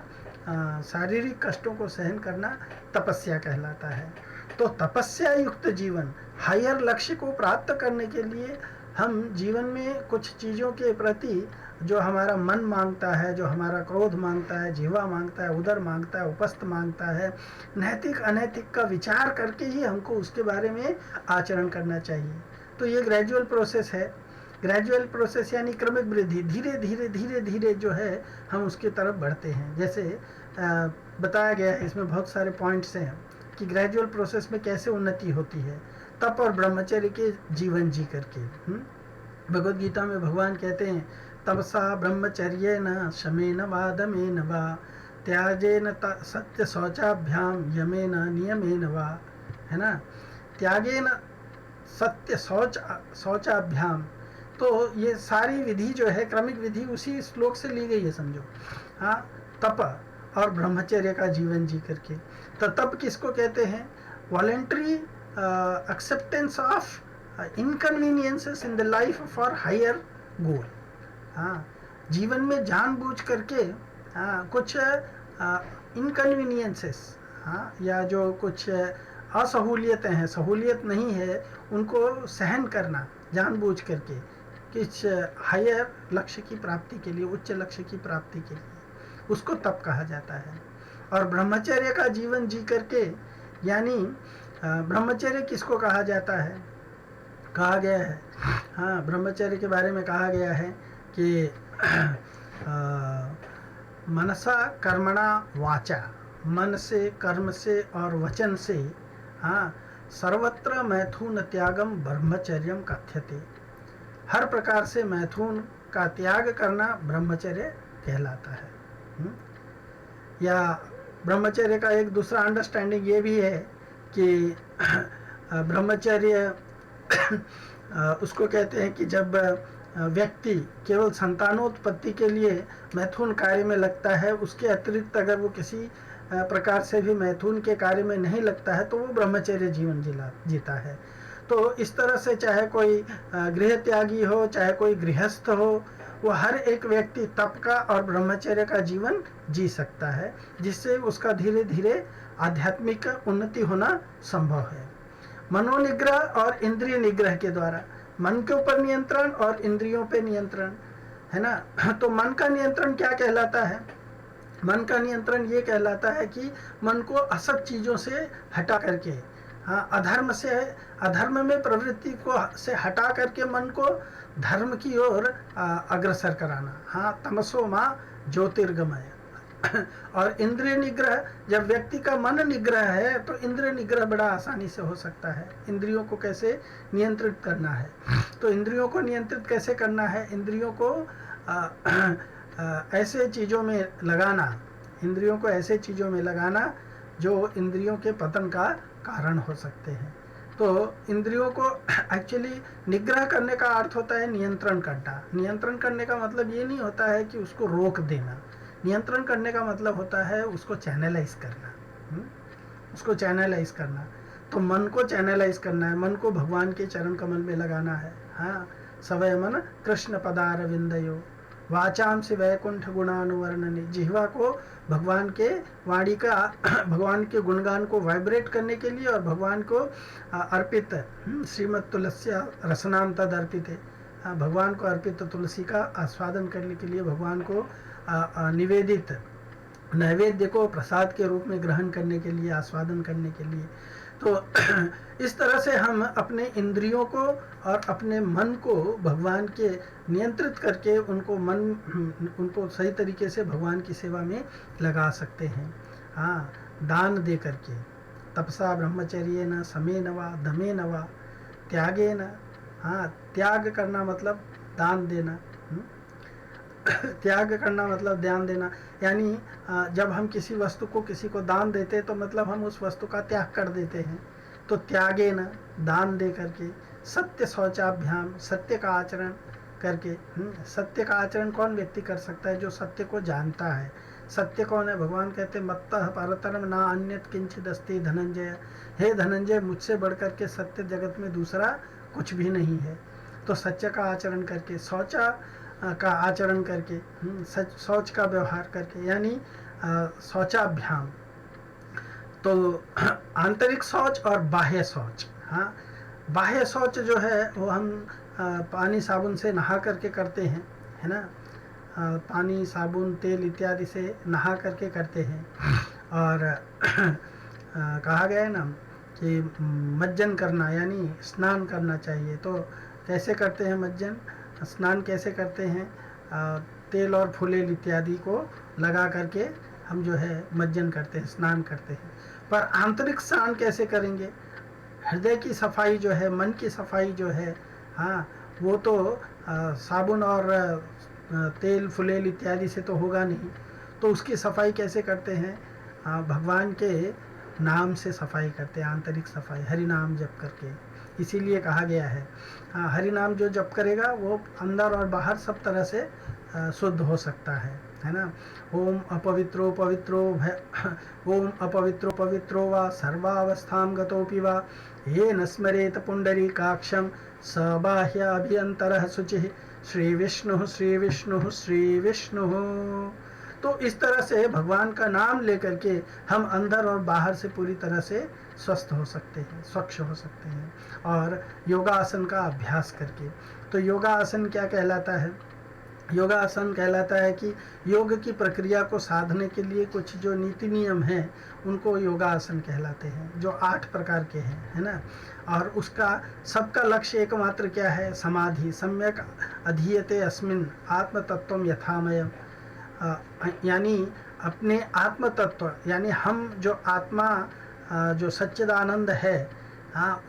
शारीरिक कष्टों को सहन करना तपस्या कहलाता है। तो तपस्या युक्त जीवन, हायर लक्ष्य को प्राप्त करने के लिए हम जीवन में कुछ चीज़ों के प्रति जो हमारा मन मांगता है, जो हमारा क्रोध मांगता है, जीवा मांगता है, उदर मांगता है, उपस्थ मांगता है, नैतिक अनैतिक का विचार करके ही हमको उसके बारे में आचरण करना चाहिए। तो ये ग्रेजुअल प्रोसेस है। ग्रेजुअल प्रोसेस यानी क्रमिक वृद्धि, धीरे धीरे धीरे धीरे जो है हम उसकी तरफ बढ़ते हैं। जैसे बताया गया है, इसमें बहुत सारे पॉइंट्स हैं कि ग्रेजुअल प्रोसेस में कैसे उन्नति होती है। तप और ब्रह्मचर्य के जीवन जी करके, भगवद गीता में भगवान कहते हैं तपसा ब्रह्मचर्येण शमेन वा दमेन वा त्यागेन सत्य शौचाभ्याम यमेन नियमेन वा, है ना। त्यागेन सत्य शौचाभ्याम, तो ये सारी विधि जो है, क्रमिक विधि उसी श्लोक से ली गई है समझो। हाँ, तप और ब्रह्मचर्य का जीवन जी करके। तो तप किसको कहते हैं? Voluntary acceptance of inconveniences in the life for higher goal. हाँ, जीवन में जानबूझ करके कुछ इनकन्वीनियंसेस, या जो कुछ असहूलियतें हैं, सहूलियत नहीं है, उनको सहन करना जानबूझ करके किस हायर लक्ष्य की प्राप्ति के लिए, उच्च लक्ष्य की प्राप्ति के लिए, उसको तप कहा जाता है। और ब्रह्मचर्य का जीवन जी करके, यानी ब्रह्मचर्य किसको कहा जाता है? कहा गया है, हाँ, ब्रह्मचर्य के बारे में कहा गया है कि मनसा कर्मणा वाचा, मन से, कर्म से और वचन से, हाँ, सर्वत्र मैथुन त्यागम ब्रह्मचर्यम कथ्यते। हर प्रकार से मैथुन का त्याग करना ब्रह्मचर्य कहलाता है। या ब्रह्मचर्य का एक दूसरा अंडरस्टैंडिंग ये भी है कि ब्रह्मचर्य उसको कहते हैं कि जब व्यक्ति केवल संतानोत्पत्ति के लिए मैथुन कार्य में लगता है, उसके अतिरिक्त अगर वो किसी प्रकार से भी मैथुन के कार्य में नहीं लगता है, तो वो ब्रह्मचर्य जीवन जीता है। तो इस तरह से चाहे कोई गृह त्यागी हो, चाहे कोई गृहस्थ हो, वो हर एक व्यक्ति तप का और ब्रह्मचर्य का जीवन जी सकता है, जिससे उसका धीरे धीरे आध्यात्मिक उन्नति होना संभव है। मनोनिग्रह और इंद्रिय निग्रह के द्वारा, मन के ऊपर नियंत्रण और इंद्रियों पे नियंत्रण, है ना। तो मन का नियंत्रण क्या कहलाता है? मन का नियंत्रण ये कहलाता है कि मन को असत चीज़ों से हटा करके, हाँ, अधर्म से, अधर्म में प्रवृत्ति को से हटा करके मन को धर्म की ओर अग्रसर कराना। हाँ, तमसो माँ ज्योतिर्गमय। और इंद्रिय निग्रह, जब व्यक्ति का मन निग्रह है तो इंद्रिय निग्रह बड़ा आसानी से हो सकता है। इंद्रियों को कैसे नियंत्रित करना है? तो इंद्रियों को नियंत्रित कैसे करना है? इंद्रियों को ऐसे चीज़ों में लगाना, इंद्रियों को ऐसे चीज़ों में लगाना जो इंद्रियों के पतन का कारण हो सकते हैं। तो इंद्रियों को एक्चुअली निग्रह करने का अर्थ होता है नियंत्रण करना। नियंत्रण करने का मतलब ये नहीं होता है कि उसको रोक देना। नियंत्रण करने का मतलब होता है उसको चैनलाइज करना, उसको चैनलाइज करना। तो मन को चैनलाइज करना है, मन को भगवान के चरण कमल में लगाना है। हाँ, सवय मन कृष्ण पदार विंदयो वाचाम से वैकुंठ गुणानुवर्णने। जिह्वा को भगवान के वाणी का, भगवान के गुणगान को वाइब्रेट करने के लिए और भगवान को अर्पित, श्रीमद तुलसी रसनाम तद अर्पित है, भगवान को अर्पित तुलसी का आस्वादन करने के लिए, भगवान को निवेदित नैवेद्य को प्रसाद के रूप में ग्रहण करने के लिए, आस्वादन करने के लिए। तो इस तरह से हम अपने इंद्रियों को और अपने मन को भगवान के नियंत्रित करके उनको सही तरीके से भगवान की सेवा में लगा सकते हैं। हाँ, दान दे करके, तपसा ब्रह्मचर्य न समे नवा दमे नवा त्यागे न। हाँ, त्याग करना मतलब दान देना। त्याग करना मतलब ध्यान देना, यानी जब हम किसी वस्तु को किसी को दान देते तो मतलब हम उस वस्तु का त्याग कर देते हैं। तो त्यागे न, दान दे करके, सत्य शौचाभ्याम, सत्य का आचरण करके। सत्य का आचरण कौन व्यक्ति कर सकता है? जो सत्य को जानता है। सत्य कौन है? भगवान कहते मत्तः परतरम ना अन्यत किंचित अस्ति धनंजय। हे धनंजय, मुझसे बढ़कर के सत्य जगत में दूसरा कुछ भी नहीं है। तो सत्य का आचरण करके, शौचा का आचरण करके, शौच का व्यवहार करके, यानी शौचाभ्याम। तो आंतरिक शौच और बाह्य शौच। हाँ, बाह्य शौच जो है वो हम पानी साबुन से नहा करके करते हैं, है ना। पानी साबुन तेल इत्यादि से नहा करके करते हैं। और कहा गया है ना कि मज्जन करना, यानी स्नान करना चाहिए। तो कैसे करते हैं मज्जन? स्नान कैसे करते हैं? तेल और फुलेल इत्यादि को लगा करके हम जो है मज्जन करते हैं, स्नान करते हैं। पर आंतरिक स्नान कैसे करेंगे? हृदय की सफाई जो है, मन की सफाई जो है, हाँ, वो तो साबुन और तेल फुलेल इत्यादि से तो होगा नहीं, तो उसकी सफाई कैसे करते हैं? भगवान के नाम से सफाई करते हैं, आंतरिक सफाई हरि नाम जप करके। इसीलिए कहा गया है हरि नाम जो जप करेगा वो अंदर और बाहर सब तरह से शुद्ध हो सकता है ना। ओम अपवित्रो पवित्रो ओम अपवित्रो पवित्रो वा सर्वावस्थां गतोऽपि वा येन स्मरेत पुंडरीकाक्षं स बाह्याभ्यन्तरः शुचिः श्री विष्णु श्री विष्णु श्री विष्णु। तो इस तरह से भगवान का नाम लेकर के हम अंदर और बाहर से पूरी तरह से स्वस्थ हो सकते हैं, स्वच्छ हो सकते हैं, और योगासन का अभ्यास करके। तो योगासन क्या कहलाता है? योगासन कहलाता है कि योग की प्रक्रिया को साधने के लिए कुछ जो नीति नियम हैं उनको योगासन कहलाते हैं, जो 8 प्रकार के हैं, है ना। और उसका सबका लक्ष्य एकमात्र क्या है? समाधि। सम्यक अधीयते अस्मिन् आत्म तत्वम यथामय, यानी अपने आत्म तत्व, यानी हम जो आत्मा जो सच्चिदानंद है,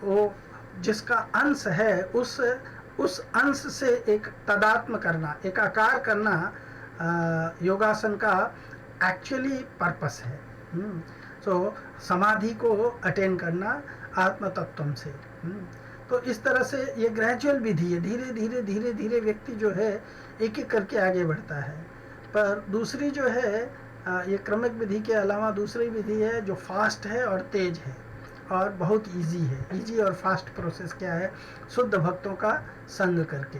वो जिसका अंश है, उस अंश से एक तदात्म करना, एक आकार करना योगासन का एक्चुअली पर्पस है। तो समाधि को अटेन करना आत्म तत्व से। तो इस तरह से ये ग्रेजुअल विधि है, धीरे धीरे धीरे धीरे व्यक्ति जो है एक एक करके आगे बढ़ता है। पर दूसरी जो है ये क्रमिक विधि के अलावा दूसरी विधि है जो फास्ट है और तेज है और बहुत इजी है। इजी और फास्ट प्रोसेस क्या है? शुद्ध भक्तों का संग करके,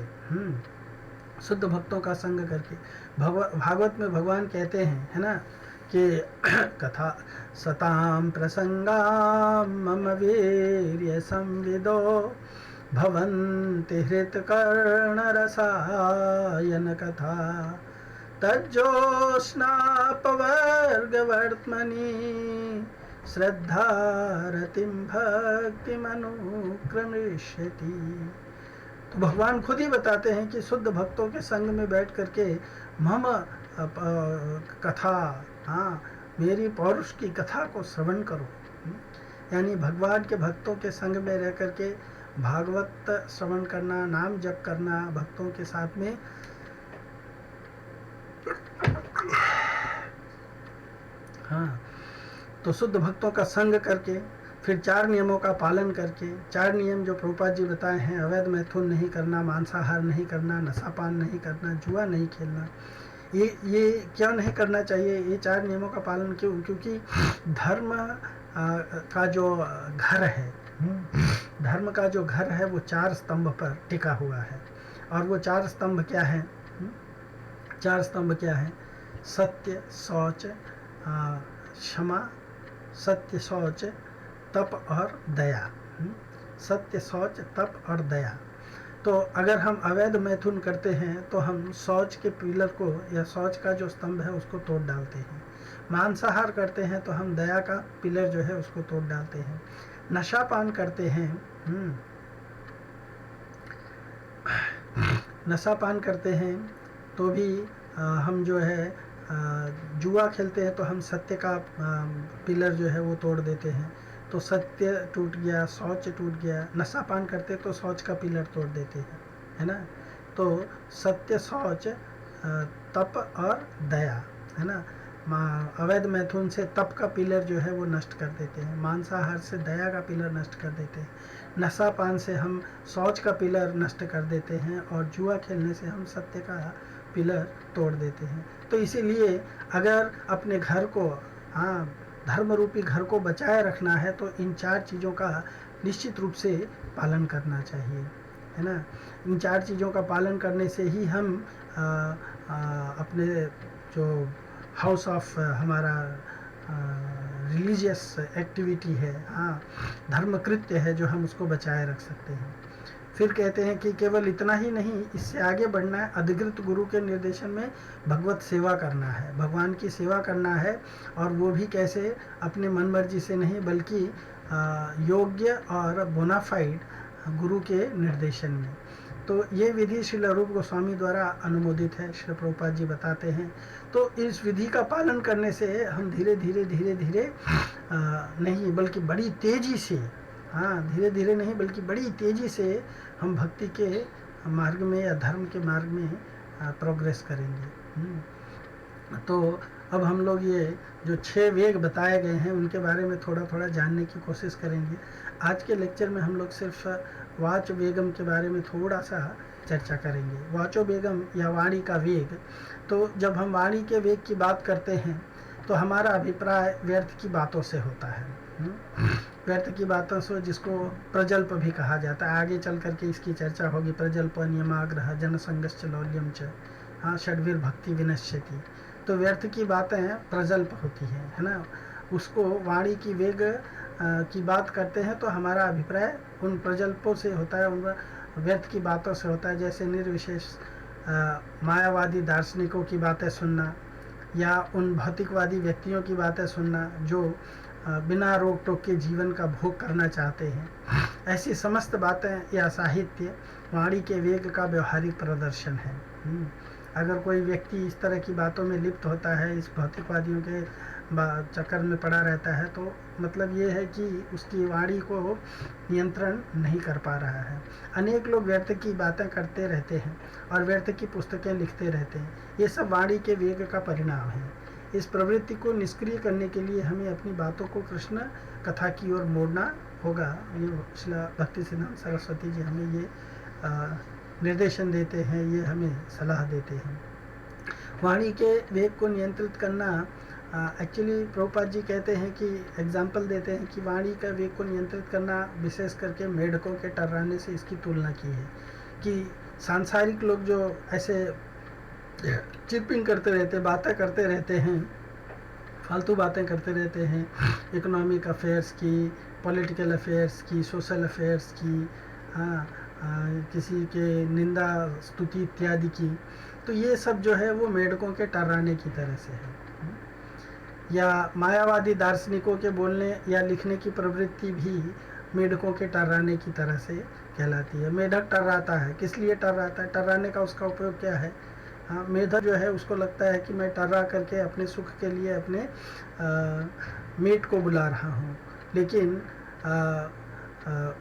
शुद्ध भक्तों का संग करके। भागवत में भगवान कहते हैं, है ना, कि कथा सताम प्रसंगाम मम वीर्य संविदो भवन्ति हृतकर्ण रसायन कथा तज्जोत्स्नापवर्गवर्त्मनि श्रद्धारतिं भक्तिमनुक्रमिष्यति। तो भगवान खुद ही बताते हैं कि शुद्ध भक्तों के संग में बैठ करके मम कथा, मेरी पौरुष की कथा को श्रवण करो। यानी भगवान के भक्तों के संग में रह करके भागवत श्रवण करना, नाम जप करना, भक्तों के साथ में तो शुद्ध भक्तों का संग करके, फिर 4 नियमों का पालन करके। 4 नियम जो प्रभुपाद जी बताए हैं, अवैध मैथुन नहीं करना, मांसाहार नहीं करना, नशापान नहीं करना, जुआ नहीं खेलना। ये क्यों नहीं करना चाहिए? ये 4 नियमों का पालन क्यों? क्योंकि धर्म का जो घर है, धर्म का जो घर है वो 4 स्तंभ पर टिका हुआ है। और वो 4 स्तंभ क्या है? 4 स्तंभ क्या है? सत्य, शौच, क्षमा, सत्य, शौच, तप और दया। सत्य, शौच, तप और दया। तो अगर हम अवैध मैथुन करते हैं तो हम शौच के पिलर को, या शौच का जो स्तंभ है उसको तोड़ डालते हैं। मांसाहार करते हैं तो हम दया का पिलर जो है उसको तोड़ डालते हैं। नशापान करते हैं, नशापान करते हैं तो भी हम जो है जुआ खेलते हैं तो हम सत्य का पिलर जो है वो तोड़ देते हैं। तो सत्य टूट गया, शौच टूट गया। नशापान करते तो शौच का पिलर तोड़ देते हैं, है ना। तो सत्य, शौच, तप और दया, है ना। अवैध मैथुन से तप का पिलर जो है वो नष्ट कर देते हैं। मांसाहार से दया का पिलर नष्ट कर देते हैं। नशापान से हम शौच का पिलर नष्ट कर देते हैं, और जुआ खेलने से हम सत्य का पिलर तोड़ देते हैं। तो इसीलिए अगर अपने घर को, धर्म रूपी घर को बचाए रखना है तो इन 4 चीज़ों का निश्चित रूप से पालन करना चाहिए, है ना। इन 4 चीज़ों का पालन करने से ही हम अपने जो हाउस ऑफ हमारा रिलीजियस एक्टिविटी है, धर्म कृत्य है, जो हम उसको बचाए रख सकते हैं। फिर कहते हैं कि केवल इतना ही नहीं, इससे आगे बढ़ना है। अधिकृत गुरु के निर्देशन में भगवत सेवा करना है, भगवान की सेवा करना है। और वो भी कैसे? अपने मन मर्जी से नहीं, बल्कि योग्य और बोनाफाइड गुरु के निर्देशन में। तो ये विधि श्रील रूप गोस्वामी द्वारा अनुमोदित है, श्री प्रभुपाद जी बताते हैं। तो इस विधि का पालन करने से हम धीरे धीरे धीरे धीरे नहीं बल्कि बड़ी तेजी से, धीरे धीरे नहीं बल्कि बड़ी तेजी से हम भक्ति के मार्ग में या धर्म के मार्ग में प्रोग्रेस करेंगे। तो अब हम लोग ये जो 6 वेग बताए गए हैं उनके बारे में थोड़ा थोड़ा जानने की कोशिश करेंगे। आज के लेक्चर में हम लोग सिर्फ वाच वेगम के बारे में थोड़ा सा चर्चा करेंगे। वाचो वेगम या वाणी का वेग, तो जब हम वाणी के वेग की बात करते हैं तो हमारा अभिप्राय व्यर्थ की बातों से होता है। व्यर्थ की बातों से, जिसको प्रजल्प भी कहा जाता है। आगे चल करके इसकी चर्चा होगी। प्रजल्प नियमाग्रह जनसंगश्च लौल्यम च, हाँ, षड्वीर भक्ति विनश्यति। तो व्यर्थ की बातें प्रजल्प होती हैं, है ना। उसको वाणी की वेग की बात करते हैं तो हमारा अभिप्राय उन प्रजल्पों से होता है, उन व्यर्थ की बातों से होता है। जैसे निर्विशेष मायावादी दार्शनिकों की बातें सुनना, या उन भौतिकवादी व्यक्तियों की बातें सुनना जो बिना रोक टोक के जीवन का भोग करना चाहते हैं। ऐसी समस्त बातें या साहित्य वाणी के वेग का व्यवहारिक प्रदर्शन है। अगर कोई व्यक्ति इस तरह की बातों में लिप्त होता है, इस भौतिकवादियों के चक्कर में पड़ा रहता है, तो मतलब ये है कि उसकी वाणी को नियंत्रण नहीं कर पा रहा है। अनेक लोग व्यर्थ की बातें करते रहते हैं और व्यर्थ की पुस्तकें लिखते रहते हैं। ये सब वाणी के वेग का परिणाम है। इस प्रवृत्ति को निष्क्रिय करने के लिए हमें अपनी बातों को कृष्ण कथा की ओर मोड़ना होगा। ये श्रील भक्ति सिद्धांत सरस्वती जी हमें ये निर्देशन देते हैं, ये हमें सलाह देते हैं। वाणी के वेग को नियंत्रित करना, एक्चुअली प्रभुपाद जी कहते हैं कि एग्जाम्पल देते हैं कि वाणी का वेग को नियंत्रित करना विशेष करके मेढकों के टर्राने से इसकी तुलना की है। कि सांसारिक लोग जो ऐसे चिरपिंग करते रहते, बातें करते रहते हैं, फालतू बातें करते रहते हैं, इकोनॉमिक अफेयर्स की, पॉलिटिकल अफेयर्स की, सोशल अफेयर्स की, हाँ, किसी के निंदा स्तुति इत्यादि की, तो ये सब जो है वो मेढकों के टर्राने की तरह से है। या मायावादी दार्शनिकों के बोलने या लिखने की प्रवृत्ति भी मेढकों के टर्राने की तरह से कहलाती है। मेढक टर्राता है, किस लिए टर्राता है? टर्राने का उसका उपयोग क्या है? हाँ, मेढक जो है उसको लगता है कि मैं टर्रा करके अपने सुख के लिए अपने मीट को बुला रहा हूँ, लेकिन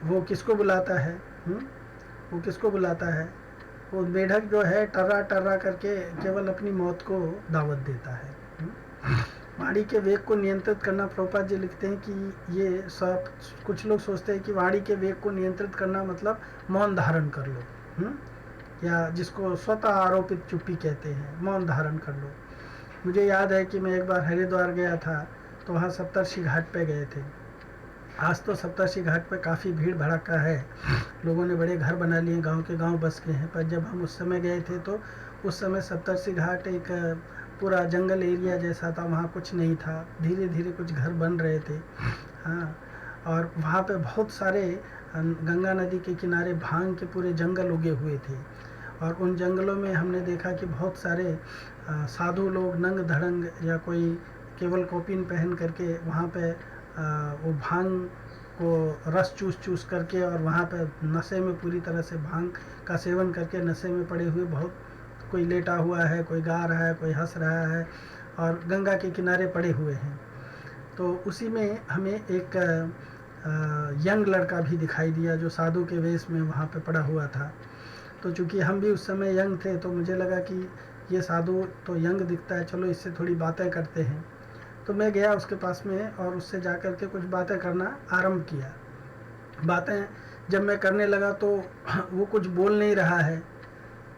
वो किसको बुलाता है? वो किसको बुलाता है? वो मेढक जो है टर्रा टर्रा करके केवल अपनी मौत को दावत देता है। वाणी के वेग को नियंत्रित करना, प्रभुपाद जी लिखते हैं कि ये सब, कुछ लोग सोचते हैं कि वाणी के वेग को नियंत्रित करना मतलब मौन धारण कर लो, या जिसको स्वतः आरोपित चुप्पी कहते हैं, मौन धारण कर लो। मुझे याद है कि मैं एक बार हरिद्वार गया था, तो वहाँ सप्तर्षि घाट पे गए थे। आज तो सप्तर्षि घाट पे काफ़ी भीड़ भड़का है, लोगों ने बड़े घर बना लिए, गांव के गांव बस गए हैं। पर जब हम उस समय गए थे तो उस समय सप्तर्षि घाट एक पूरा जंगल एरिया जैसा था, वहाँ कुछ नहीं था। धीरे धीरे कुछ घर बन रहे थे, हाँ। और वहाँ पे बहुत सारे गंगा नदी के किनारे भांग के पूरे जंगल उगे हुए थे, और उन जंगलों में हमने देखा कि बहुत सारे साधु लोग नंग धड़ंग या कोई केवल कॉपिन पहन करके वहाँ पे वो भांग को रस चूस चूस करके, और वहाँ पे नशे में पूरी तरह से भांग का सेवन करके नशे में पड़े हुए, बहुत कोई लेटा हुआ है, कोई गा रहा है, कोई हंस रहा है, और गंगा के किनारे पड़े हुए हैं। तो उसी में हमें एक यंग लड़का भी दिखाई दिया जो साधु के वेश में वहाँ पे पड़ा हुआ था। तो चूँकि हम भी उस समय यंग थे, तो मुझे लगा कि ये साधु तो यंग दिखता है, चलो इससे थोड़ी बातें करते हैं। तो मैं गया उसके पास में और उससे जा कर के कुछ बातें करना आरंभ किया। बातें जब मैं करने लगा तो वो कुछ बोल नहीं रहा है।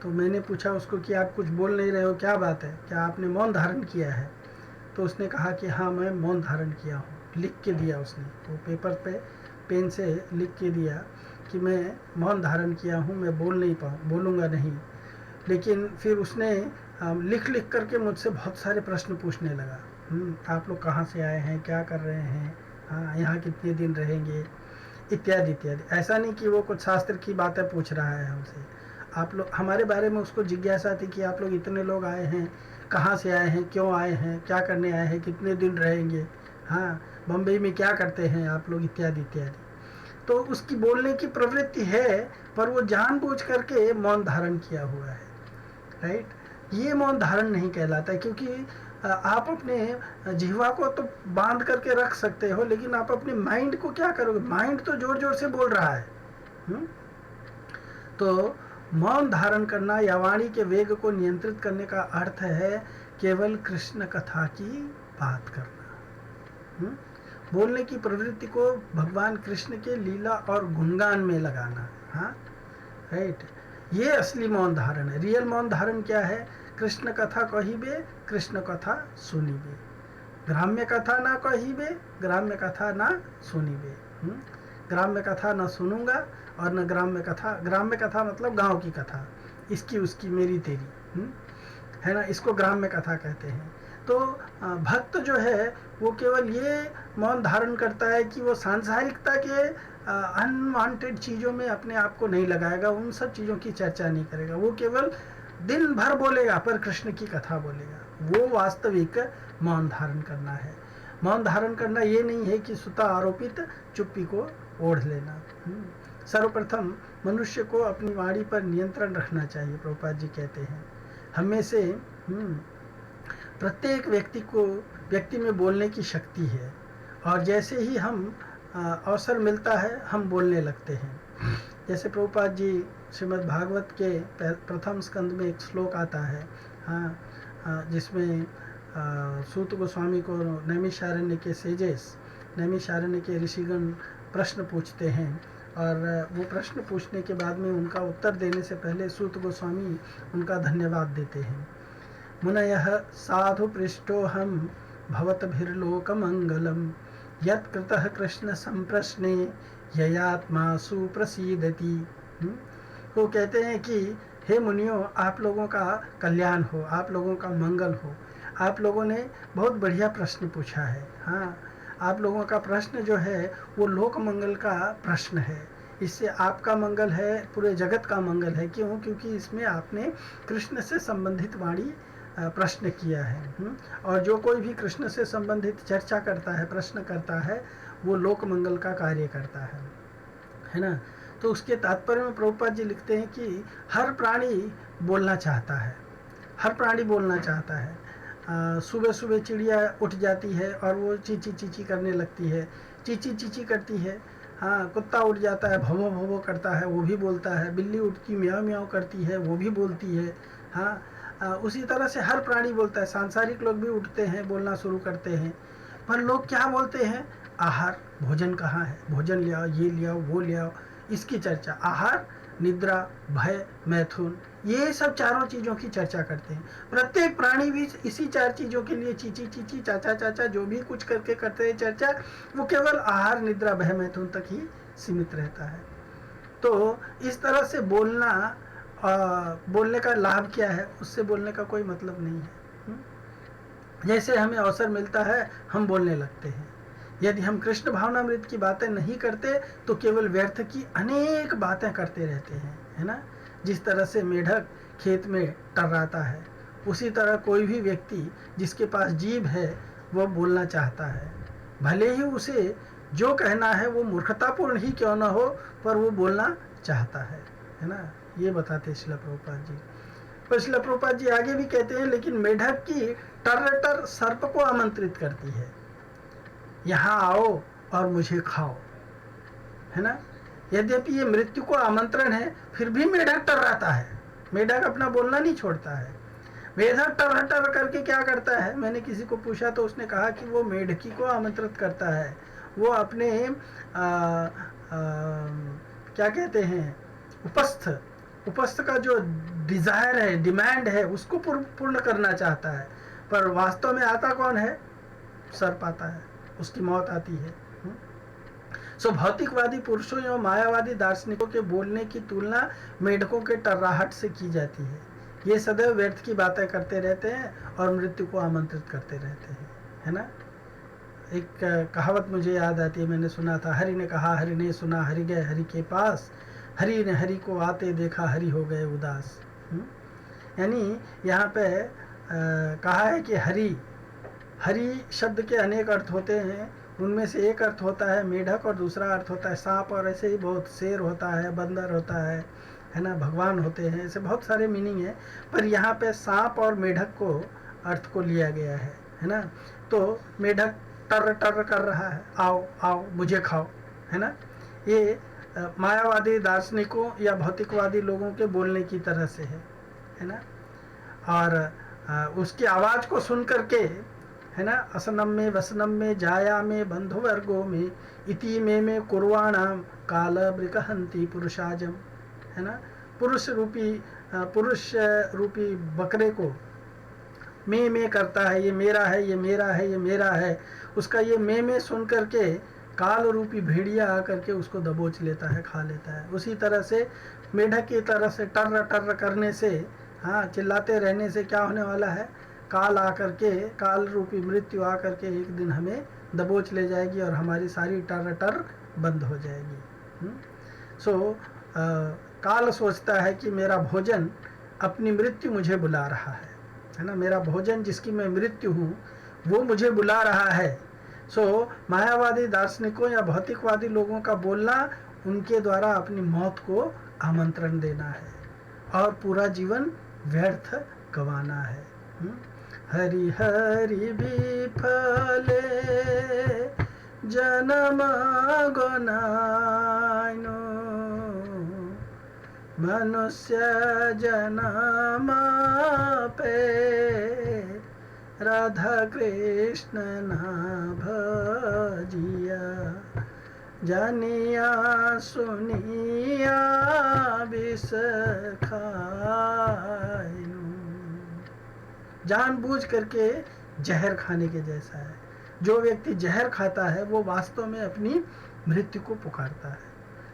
तो मैंने पूछा उसको कि आप कुछ बोल नहीं रहे हो, क्या बात है, क्या आपने मौन धारण किया है? तो उसने कहा कि हाँ, मैं मौन धारण किया हूँ। लिख के दिया उसने, वो पेपर पे पेन से लिख के दिया कि मैं मौन धारण किया हूँ, मैं बोल नहीं बोलूँगा नहीं। लेकिन फिर उसने लिख लिख करके मुझसे बहुत सारे प्रश्न पूछने लगा। आप लोग कहाँ से आए हैं, क्या कर रहे हैं, हाँ, यहाँ कितने दिन रहेंगे, इत्यादि इत्यादि। ऐसा नहीं कि वो कुछ शास्त्र की बातें पूछ रहा है हमसे। आप लोग, हमारे बारे में उसको जिज्ञासा थी कि आप लोग इतने लोग आए हैं, कहाँ से आए हैं, क्यों आए हैं, क्या करने आए हैं, कितने दिन रहेंगे, हाँ, बम्बई में क्या करते हैं आप लोग, इत्यादि इत्यादि। तो उसकी बोलने की प्रवृत्ति है, पर वो जानबूझ करके मौन धारण किया हुआ है, राइट। ये मौन धारण नहीं कहलाता है, क्योंकि आप अपने जिह्वा को तो बांध करके रख सकते हो, लेकिन आप अपने माइंड को क्या करोगे? माइंड तो जोर जोर से बोल रहा है। तो मौन धारण करना या वाणी के वेग को नियंत्रित करने का अर्थ है केवल कृष्ण कथा की बात करना। बोलने की प्रवृत्ति को भगवान कृष्ण के लीला और गुणगान में लगाना। हाँ, राइट, ये असली मौन धारण है। रियल मौन धारण क्या है? कृष्ण कथा कहिबे, कृष्ण कथा सुनिबे, ग्राम्य कथा ना कहिबे, ग्राम्य कथा ना सुनिबे। ग्राम्य कथा ना सुनूंगा और न ग्राम्य कथा मतलब गांव की कथा, इसकी उसकी मेरी तेरी, है ना, इसको ग्राम्य कथा कहते हैं। तो भक्त जो है वो केवल ये मौन धारण करता है कि वो सांसारिकता के अनवांटेड चीज़ों में अपने आप को नहीं लगाएगा, उन सब चीज़ों की चर्चा नहीं करेगा। वो केवल दिन भर बोलेगा पर कृष्ण की कथा बोलेगा। वो वास्तविक मौन धारण करना है। मौन धारण करना ये नहीं है कि सुता आरोपित चुप्पी को ओढ़ लेना। सर्वप्रथम मनुष्य को अपनी वाणी पर नियंत्रण रखना चाहिए। प्रभुपाद जी कहते हैं हमें से प्रत्येक व्यक्ति में बोलने की शक्ति है, और जैसे ही हम अवसर मिलता है हम बोलने लगते हैं। जैसे प्रभुपाद जी श्रीमद् भागवत के प्रथम स्कंद में एक श्लोक आता है, जिसमें सूत गोस्वामी को नैमिषारण्य के सेजेस, नैमिषारण्य के ऋषिगण प्रश्न पूछते हैं, और वो प्रश्न पूछने के बाद में उनका उत्तर देने से पहले सूत गोस्वामी उनका धन्यवाद देते हैं। मुनयः साधु पृष्ठोऽहं भवद्भिर्लोकमङ्गलं यत्कृतः कृष्ण संप्रश्ने ययात्मा सुप्रसीदति। वो कहते हैं कि हे मुनियों, आप लोगों का कल्याण हो, आप लोगों का मंगल हो। आप लोगों ने बहुत बढ़िया प्रश्न पूछा है। हाँ, आप लोगों का प्रश्न जो है वो लोक मंगल का प्रश्न है। इससे आपका मंगल है, पूरे जगत का मंगल है। क्यों? क्योंकि इसमें आपने कृष्ण से संबंधित वाणी प्रश्न किया है। और जो कोई भी कृष्ण से संबंधित चर्चा करता है, प्रश्न करता है, वो लोक मंगल का कार्य करता है ना। तो उसके तात्पर्य में प्रभुपाद जी लिखते हैं कि हर प्राणी बोलना चाहता है, हर प्राणी बोलना चाहता है। सुबह सुबह चिड़िया उठ जाती है और वो चीची चीची करने लगती है, चीची चीची करती है। हाँ, कुत्ता उठ जाता है, भवो भवो करता है, वो भी बोलता है। बिल्ली उठती म्याऊ म्याऊ करती है, वो भी बोलती है। हाँ, उसी तरह से हर प्राणी बोलता है। सांसारिक लोग भी उठते हैं, बोलना शुरू करते हैं। पर लोग क्या बोलते हैं? आहार, भोजन कहाँ है, भोजन ले आओ, ये ले आओ, वो ले आओ, इसकी चर्चा। आहार, निद्रा, भय, मैथुन, ये सब चारों चीज़ों की चर्चा करते हैं। प्रत्येक प्राणी भी इसी चार चीज़ों के लिए चीची चीची चाचा चाचा जो भी कुछ करके करते हैं चर्चा, वो केवल आहार, निद्रा, भय, मैथुन तक ही सीमित रहता है। तो इस तरह से बोलने का लाभ क्या है? उससे बोलने का कोई मतलब नहीं है। जैसे हमें अवसर मिलता है हम बोलने लगते हैं। यदि हम कृष्ण भावनामृत की बातें नहीं करते तो केवल व्यर्थ की अनेक बातें करते रहते हैं, है ना। जिस तरह से मेढक खेत में टर्राता है, उसी तरह कोई भी व्यक्ति जिसके पास जीभ है वह बोलना चाहता है। भले ही उसे जो कहना है वो मूर्खतापूर्ण ही क्यों ना हो, पर वो बोलना चाहता है ना। ये बताते श्रील प्रभुपाद जी। पर श्रील प्रभुपाद जी आगे भी कहते हैं, लेकिन मेढक की टर टर सर्प को आमंत्रित करती है, यहाँ आओ और मुझे खाओ, है ना। यद्यपि ये मृत्यु को आमंत्रण है, फिर भी मेढक टर्राता है। मेढक अपना बोलना नहीं छोड़ता है। मेढक टर टर करके क्या करता है? मैंने किसी को पूछा तो उसने कहा कि वो मेढकी को आमंत्रित करता है। वो अपने क्या कहते हैं, उपस्थ का जो डिजायर है, डिमांड है, उसको पूर्ण करना चाहता है। पर वास्तव में आता कौन है? सर्प आता है, उसकी मौत आती है। सो भौतिकवादी पुरुषों एवं मायावादी दार्शनिकों के बोलने की तुलना मेढकों के टर्राहट से की जाती है। ये सदैव व्यर्थ की बातें करते रहते हैं और मृत्यु को आमंत्रित करते रहते हैं, है ना। एक कहावत मुझे याद आती है, मैंने सुना था, हरि ने कहा हरि ने सुना, हरि गए हरि के पास, हरि ने हरि को आते देखा, हरि हो गए उदास। यानी यहाँ पे कहा है कि हरि शब्द के अनेक अर्थ होते हैं। उनमें से एक अर्थ होता है मेढक और दूसरा अर्थ होता है सांप, और ऐसे ही बहुत शेर होता है, बंदर होता है ना, भगवान होते हैं, ऐसे बहुत सारे मीनिंग है। पर यहाँ पे सांप और मेढक को अर्थ को लिया गया है ना। तो मेढक टर टर कर रहा है, आओ आओ मुझे खाओ, है ना। ये मायावादी दार्शनिकों या भौतिकवादी लोगों के बोलने की तरह से है ना। और उसकी आवाज़ को सुन करके, है ना, असनम में वसनम में जाया में बंधुवर्गो में इति में कुर्वाणाम काल बृकहंती पुरुषाजम, है ना। पुरुष रूपी बकरे को में करता है, ये मेरा है, ये मेरा है, ये मेरा है, उसका ये में सुन करके काल रूपी भेड़िया आकर के उसको दबोच लेता है, खा लेता है। उसी तरह से मेढक की तरह से टर्र टर्र करने से, हाँ, चिल्लाते रहने से क्या होने वाला है, काल आकर के, काल रूपी मृत्यु आकर के एक दिन हमें दबोच ले जाएगी और हमारी सारी टर्र टर्र बंद हो जाएगी। सो काल सोचता है कि मेरा भोजन, अपनी मृत्यु मुझे बुला रहा है ना, मेरा भोजन जिसकी मैं मृत्यु हूँ वो मुझे बुला रहा है। सो मायावादी दार्शनिकों या भौतिकवादी लोगों का बोलना उनके द्वारा अपनी मौत को आमंत्रण देना है और पूरा जीवन व्यर्थ गंवाना है। हरि हरि विफले जन्म गुनाइनो मनुष्य जन्म पे राधा कृष्ण ना भजिया जानिया सुनिया विष खाइनु। जानबूझ करके जहर खाने के जैसा है। जो व्यक्ति जहर खाता है वो वास्तव में अपनी मृत्यु को पुकारता है।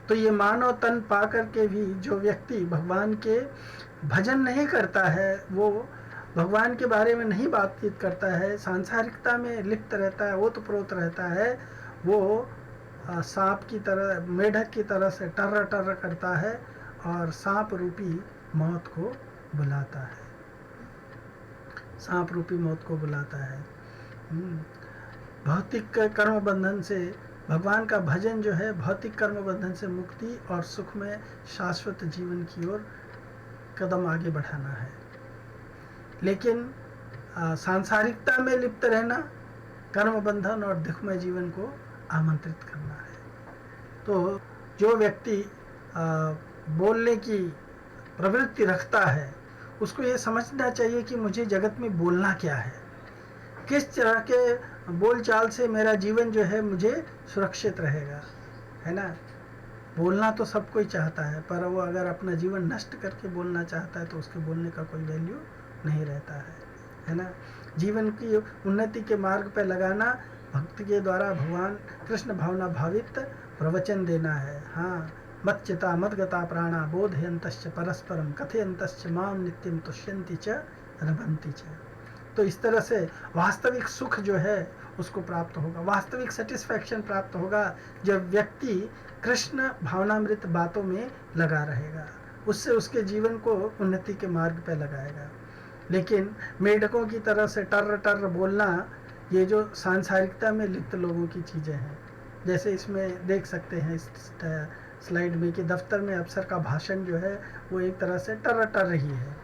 तो ये मानव तन पा करके भी जो व्यक्ति भगवान के भजन नहीं करता है, वो भगवान के बारे में नहीं बातचीत करता है, सांसारिकता में लिप्त रहता है, ओतप्रोत रहता है, वो सांप की तरह, मेढक की तरह से टर्र टर्र करता है और सांप रूपी मौत को बुलाता है, सांप रूपी मौत को बुलाता है। भौतिक कर्म बंधन से, भगवान का भजन जो है भौतिक कर्म बंधन से मुक्ति और सुख में शाश्वत जीवन की ओर कदम आगे बढ़ाना है। लेकिन सांसारिकता में लिप्त रहना कर्म बंधन और दुखमय जीवन को आमंत्रित करना है। तो जो व्यक्ति बोलने की प्रवृत्ति रखता है उसको ये समझना चाहिए कि मुझे जगत में बोलना क्या है, किस तरह के बोलचाल से मेरा जीवन जो है मुझे सुरक्षित रहेगा, है ना। बोलना तो सब कोई चाहता है, पर वो अगर अपना जीवन नष्ट करके बोलना चाहता है तो उसके बोलने का कोई वैल्यू नहीं रहता है ना। जीवन की उन्नति के मार्ग पर लगाना, भक्ति के द्वारा भगवान कृष्ण भावना भावित प्रवचन देना है। हाँ, मच्चिता मद्गता प्राणा बोधयन्तश्च परस्परम कथयन्तश्च माम नित्यम तुष्यन्ति च रमन्ति च। तो इस तरह से वास्तविक सुख जो है उसको प्राप्त होगा, वास्तविक सेटिस्फैक्शन प्राप्त होगा जब व्यक्ति कृष्ण भावनामृत बातों में लगा रहेगा, उससे उसके जीवन को उन्नति के मार्ग पर लगाएगा। लेकिन मेढकों की तरह से टर्र टर्र बोलना, ये जो सांसारिकता में लिप्त लोगों की चीज़ें हैं, जैसे इसमें देख सकते हैं इस स्लाइड में कि दफ्तर में अफसर का भाषण जो है वो एक तरह से टर्र टर्र ही है।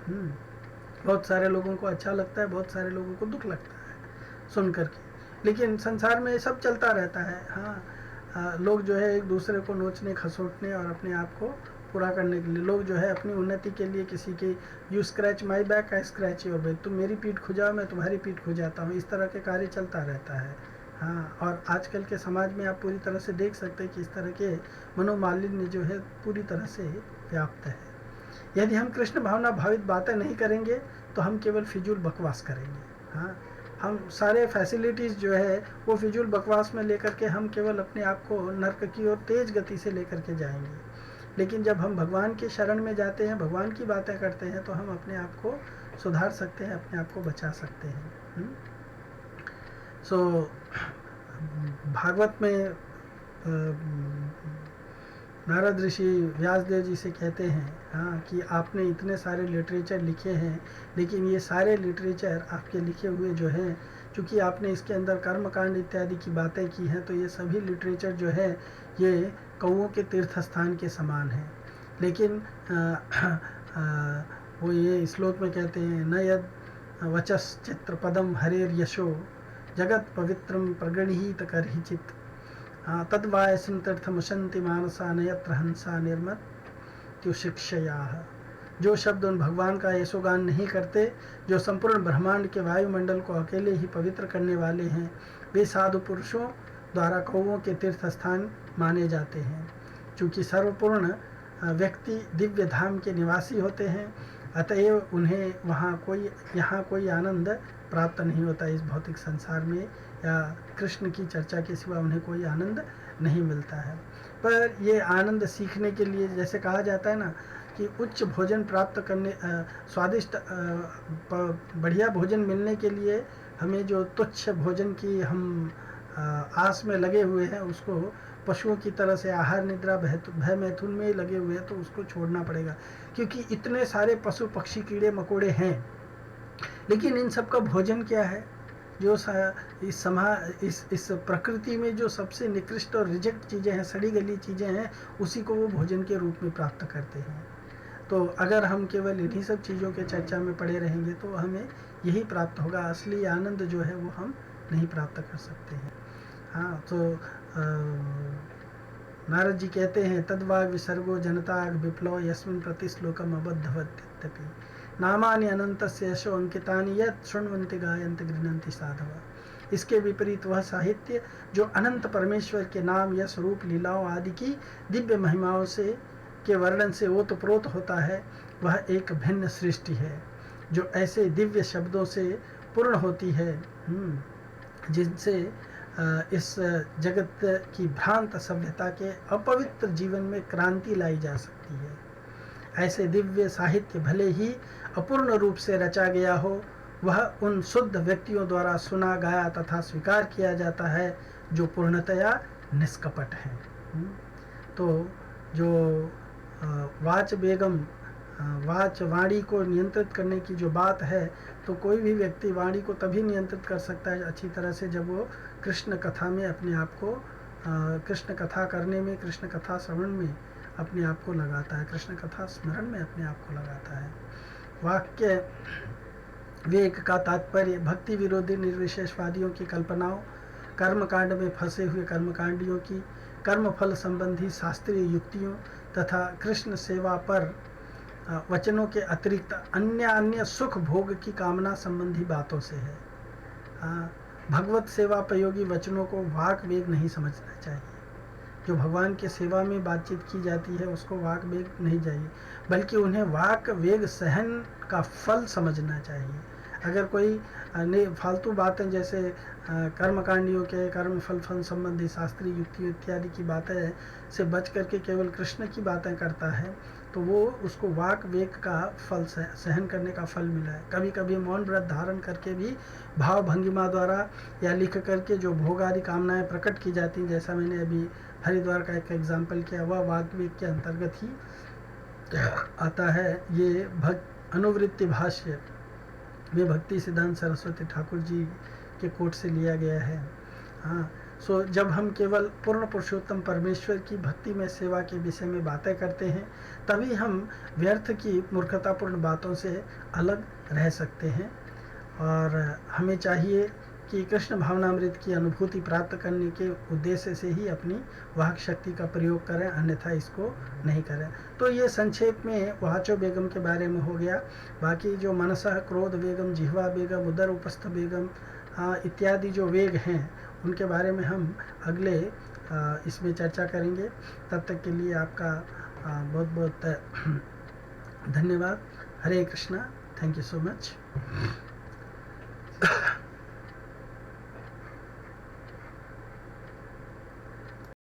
बहुत सारे लोगों को अच्छा लगता है, बहुत सारे लोगों को दुख लगता है सुन करके, लेकिन संसार में ये सब चलता रहता है। हाँ, लोग जो है एक दूसरे को नोचने खसोटने और अपने आप को पूरा करने के लिए, लोग जो है अपनी उन्नति के लिए किसी की you scratch my back I scratch your back, तुम मेरी पीठ खुजाओ मैं तुम्हारी पीठ खुजाता हूँ, इस तरह के कार्य चलता रहता है। हाँ, और आजकल के समाज में आप पूरी तरह से देख सकते हैं कि इस तरह के मनोमालिन्य जो है पूरी तरह से व्याप्त है। यदि हम कृष्ण भावना भावित बातें नहीं करेंगे तो हम केवल फिजूल बकवास करेंगे। हाँ, हम सारे फैसिलिटीज़ जो है वो फिजूल बकवास में लेकर के हम केवल अपने आप को नर्क की ओर तेज गति से लेकर के जाएंगे। लेकिन जब हम भगवान के शरण में जाते हैं, भगवान की बातें करते हैं, तो हम अपने आप को सुधार सकते हैं, अपने आप को बचा सकते हैं। सो भागवत में नारद ऋषि व्यासदेव जी से कहते हैं, हाँ, कि आपने इतने सारे लिटरेचर लिखे हैं, लेकिन ये सारे लिटरेचर आपके लिखे हुए जो हैं, चूँकि आपने इसके अंदर कर्मकांड इत्यादि की बातें की हैं, तो ये सभी लिटरेचर जो है ये कौओं के तीर्थ स्थान के समान है। लेकिन वो ये श्लोक में कहते हैं, न यद वचश्चित्र पदम हरेर यशो जगत पवित्रम प्रगणित करहिचित तद्वायसिं तीर्थमुशन्ति मानसा न यत्र हंसा निर्मत्युशिक्षया। जो शब्द उन भगवान का यशोगान नहीं करते, जो संपूर्ण ब्रह्मांड के वायुमंडल को अकेले ही पवित्र करने वाले हैं, वे साधु पुरुषों द्वारा कौवों के तीर्थ स्थान माने जाते हैं। चूँकि सर्वपूर्ण व्यक्ति दिव्य धाम के निवासी होते हैं, अतएव उन्हें यहाँ कोई आनंद प्राप्त नहीं होता। इस भौतिक संसार में या कृष्ण की चर्चा के सिवा उन्हें कोई आनंद नहीं मिलता है। पर ये आनंद सीखने के लिए, जैसे कहा जाता है ना कि उच्च भोजन प्राप्त करने, स्वादिष्ट बढ़िया भोजन मिलने के लिए हमें जो तुच्छ भोजन की हम आस में लगे हुए हैं, उसको पशुओं की तरह से आहार निद्रा भय मैथुन में लगे हुए हैं, तो उसको छोड़ना पड़ेगा। क्योंकि इतने सारे पशु पक्षी कीड़े मकोड़े हैं, लेकिन इन सब का भोजन क्या है? जो इस प्रकृति में जो सबसे निकृष्ट और रिजेक्ट चीज़ें हैं, सड़ी गली चीज़ें हैं, उसी को वो भोजन के रूप में प्राप्त करते हैं। तो अगर हम केवल इन्हीं सब चीज़ों के चर्चा में पड़े रहेंगे तो हमें यही प्राप्त होगा। असली आनंद जो है वो हम नहीं प्राप्त कर सकते हैं। हाँ, तो नारद जी कहते हैं, तद्वाग विसर्गो जनताग विप्लव यस्मिन् प्रतिश्लोकम अबद्धवत्यपि नामानि अनंतस्य यशो अंकितानि यत् शृण्वन्ति गायन्ति गृह्णन्ति साधव। इसके विपरीत वह साहित्य जो अनंत परमेश्वर के नाम, यश, रूप, लीलाओं आदि की दिव्य महिमाओं से के वर्णन से ओतप्रोत होता है, वह एक भिन्न सृष्टि है जो ऐसे दिव्य शब्दों से पूर्ण होती है जिनसे इस जगत की भ्रांत सभ्यता के अपवित्र जीवन में क्रांति लाई जा सकती है। ऐसे दिव्य साहित्य भले ही अपूर्ण रूप से रचा गया हो, वह उन शुद्ध व्यक्तियों द्वारा सुना, गाया तथा स्वीकार किया जाता है जो पूर्णतया निष्कपट हैं। तो जो वाणी को नियंत्रित करने की जो बात है, तो कोई भी व्यक्ति वाणी को तभी नियंत्रित कर सकता है अच्छी तरह से जब वो कृष्ण कथा में अपने आप को, कृष्ण कथा करने में, कृष्ण कथा श्रवण में अपने आप को लगाता है, कृष्ण कथा स्मरण में अपने आप को लगाता है। वाक्य विवेक का तात्पर्य भक्ति विरोधी निर्विशेषवादियों की कल्पनाओं, कर्मकांड में फंसे हुए कर्मकांडियों की, कर्मफल संबंधी शास्त्रीय युक्तियों तथा कृष्ण सेवा पर वचनों के अतिरिक्त अन्य सुख भोग की कामना संबंधी बातों से है। भगवत सेवा प्रयोगी वचनों को वाक वेग नहीं समझना चाहिए। जो भगवान के सेवा में बातचीत की जाती है उसको वाक वेग नहीं चाहिए, बल्कि उन्हें वाक वेग सहन का फल समझना चाहिए। अगर कोई फालतू बातें जैसे कर्मकांडियों के कर्म फल संबंधी शास्त्रीय युक्ति इत्यादि की बातें से बच करके केवल कृष्ण की बातें करता है, तो वो उसको वाक वेग का फल सहन करने का फल मिला है। कभी कभी मौन व्रत धारण करके भी भाव भंगिमा द्वारा या लिख करके जो भोग आदि कामनाएं प्रकट की जाती हैं, जैसा मैंने अभी हरिद्वार का एक एग्जाम्पल किया, वह वाक वेग के अंतर्गत ही आता है। ये अनुवृत्ति भाष्य में भक्ति सिद्धांत सरस्वती ठाकुर जी के कोट से लिया गया है। हाँ, सो जब हम केवल पूर्ण पुरुषोत्तम परमेश्वर की भक्ति में सेवा के विषय में बातें करते हैं, तभी हम व्यर्थ की मूर्खतापूर्ण बातों से अलग रह सकते हैं। और हमें चाहिए कि कृष्ण भावनामृत की अनुभूति प्राप्त करने के उद्देश्य से ही अपनी वाक शक्ति का प्रयोग करें, अन्यथा इसको नहीं करें। तो ये संक्षेप में वाचो बेगम के बारे में हो गया। बाकी जो मनसः क्रोध बेगम, जिह्वा बेगम, उदर उपस्थ बेगम इत्यादि जो वेग हैं, उनके बारे में हम अगले इसमें चर्चा करेंगे। तब तक के लिए आपका बहुत बहुत धन्यवाद। Hare Krishna. Thank you so much.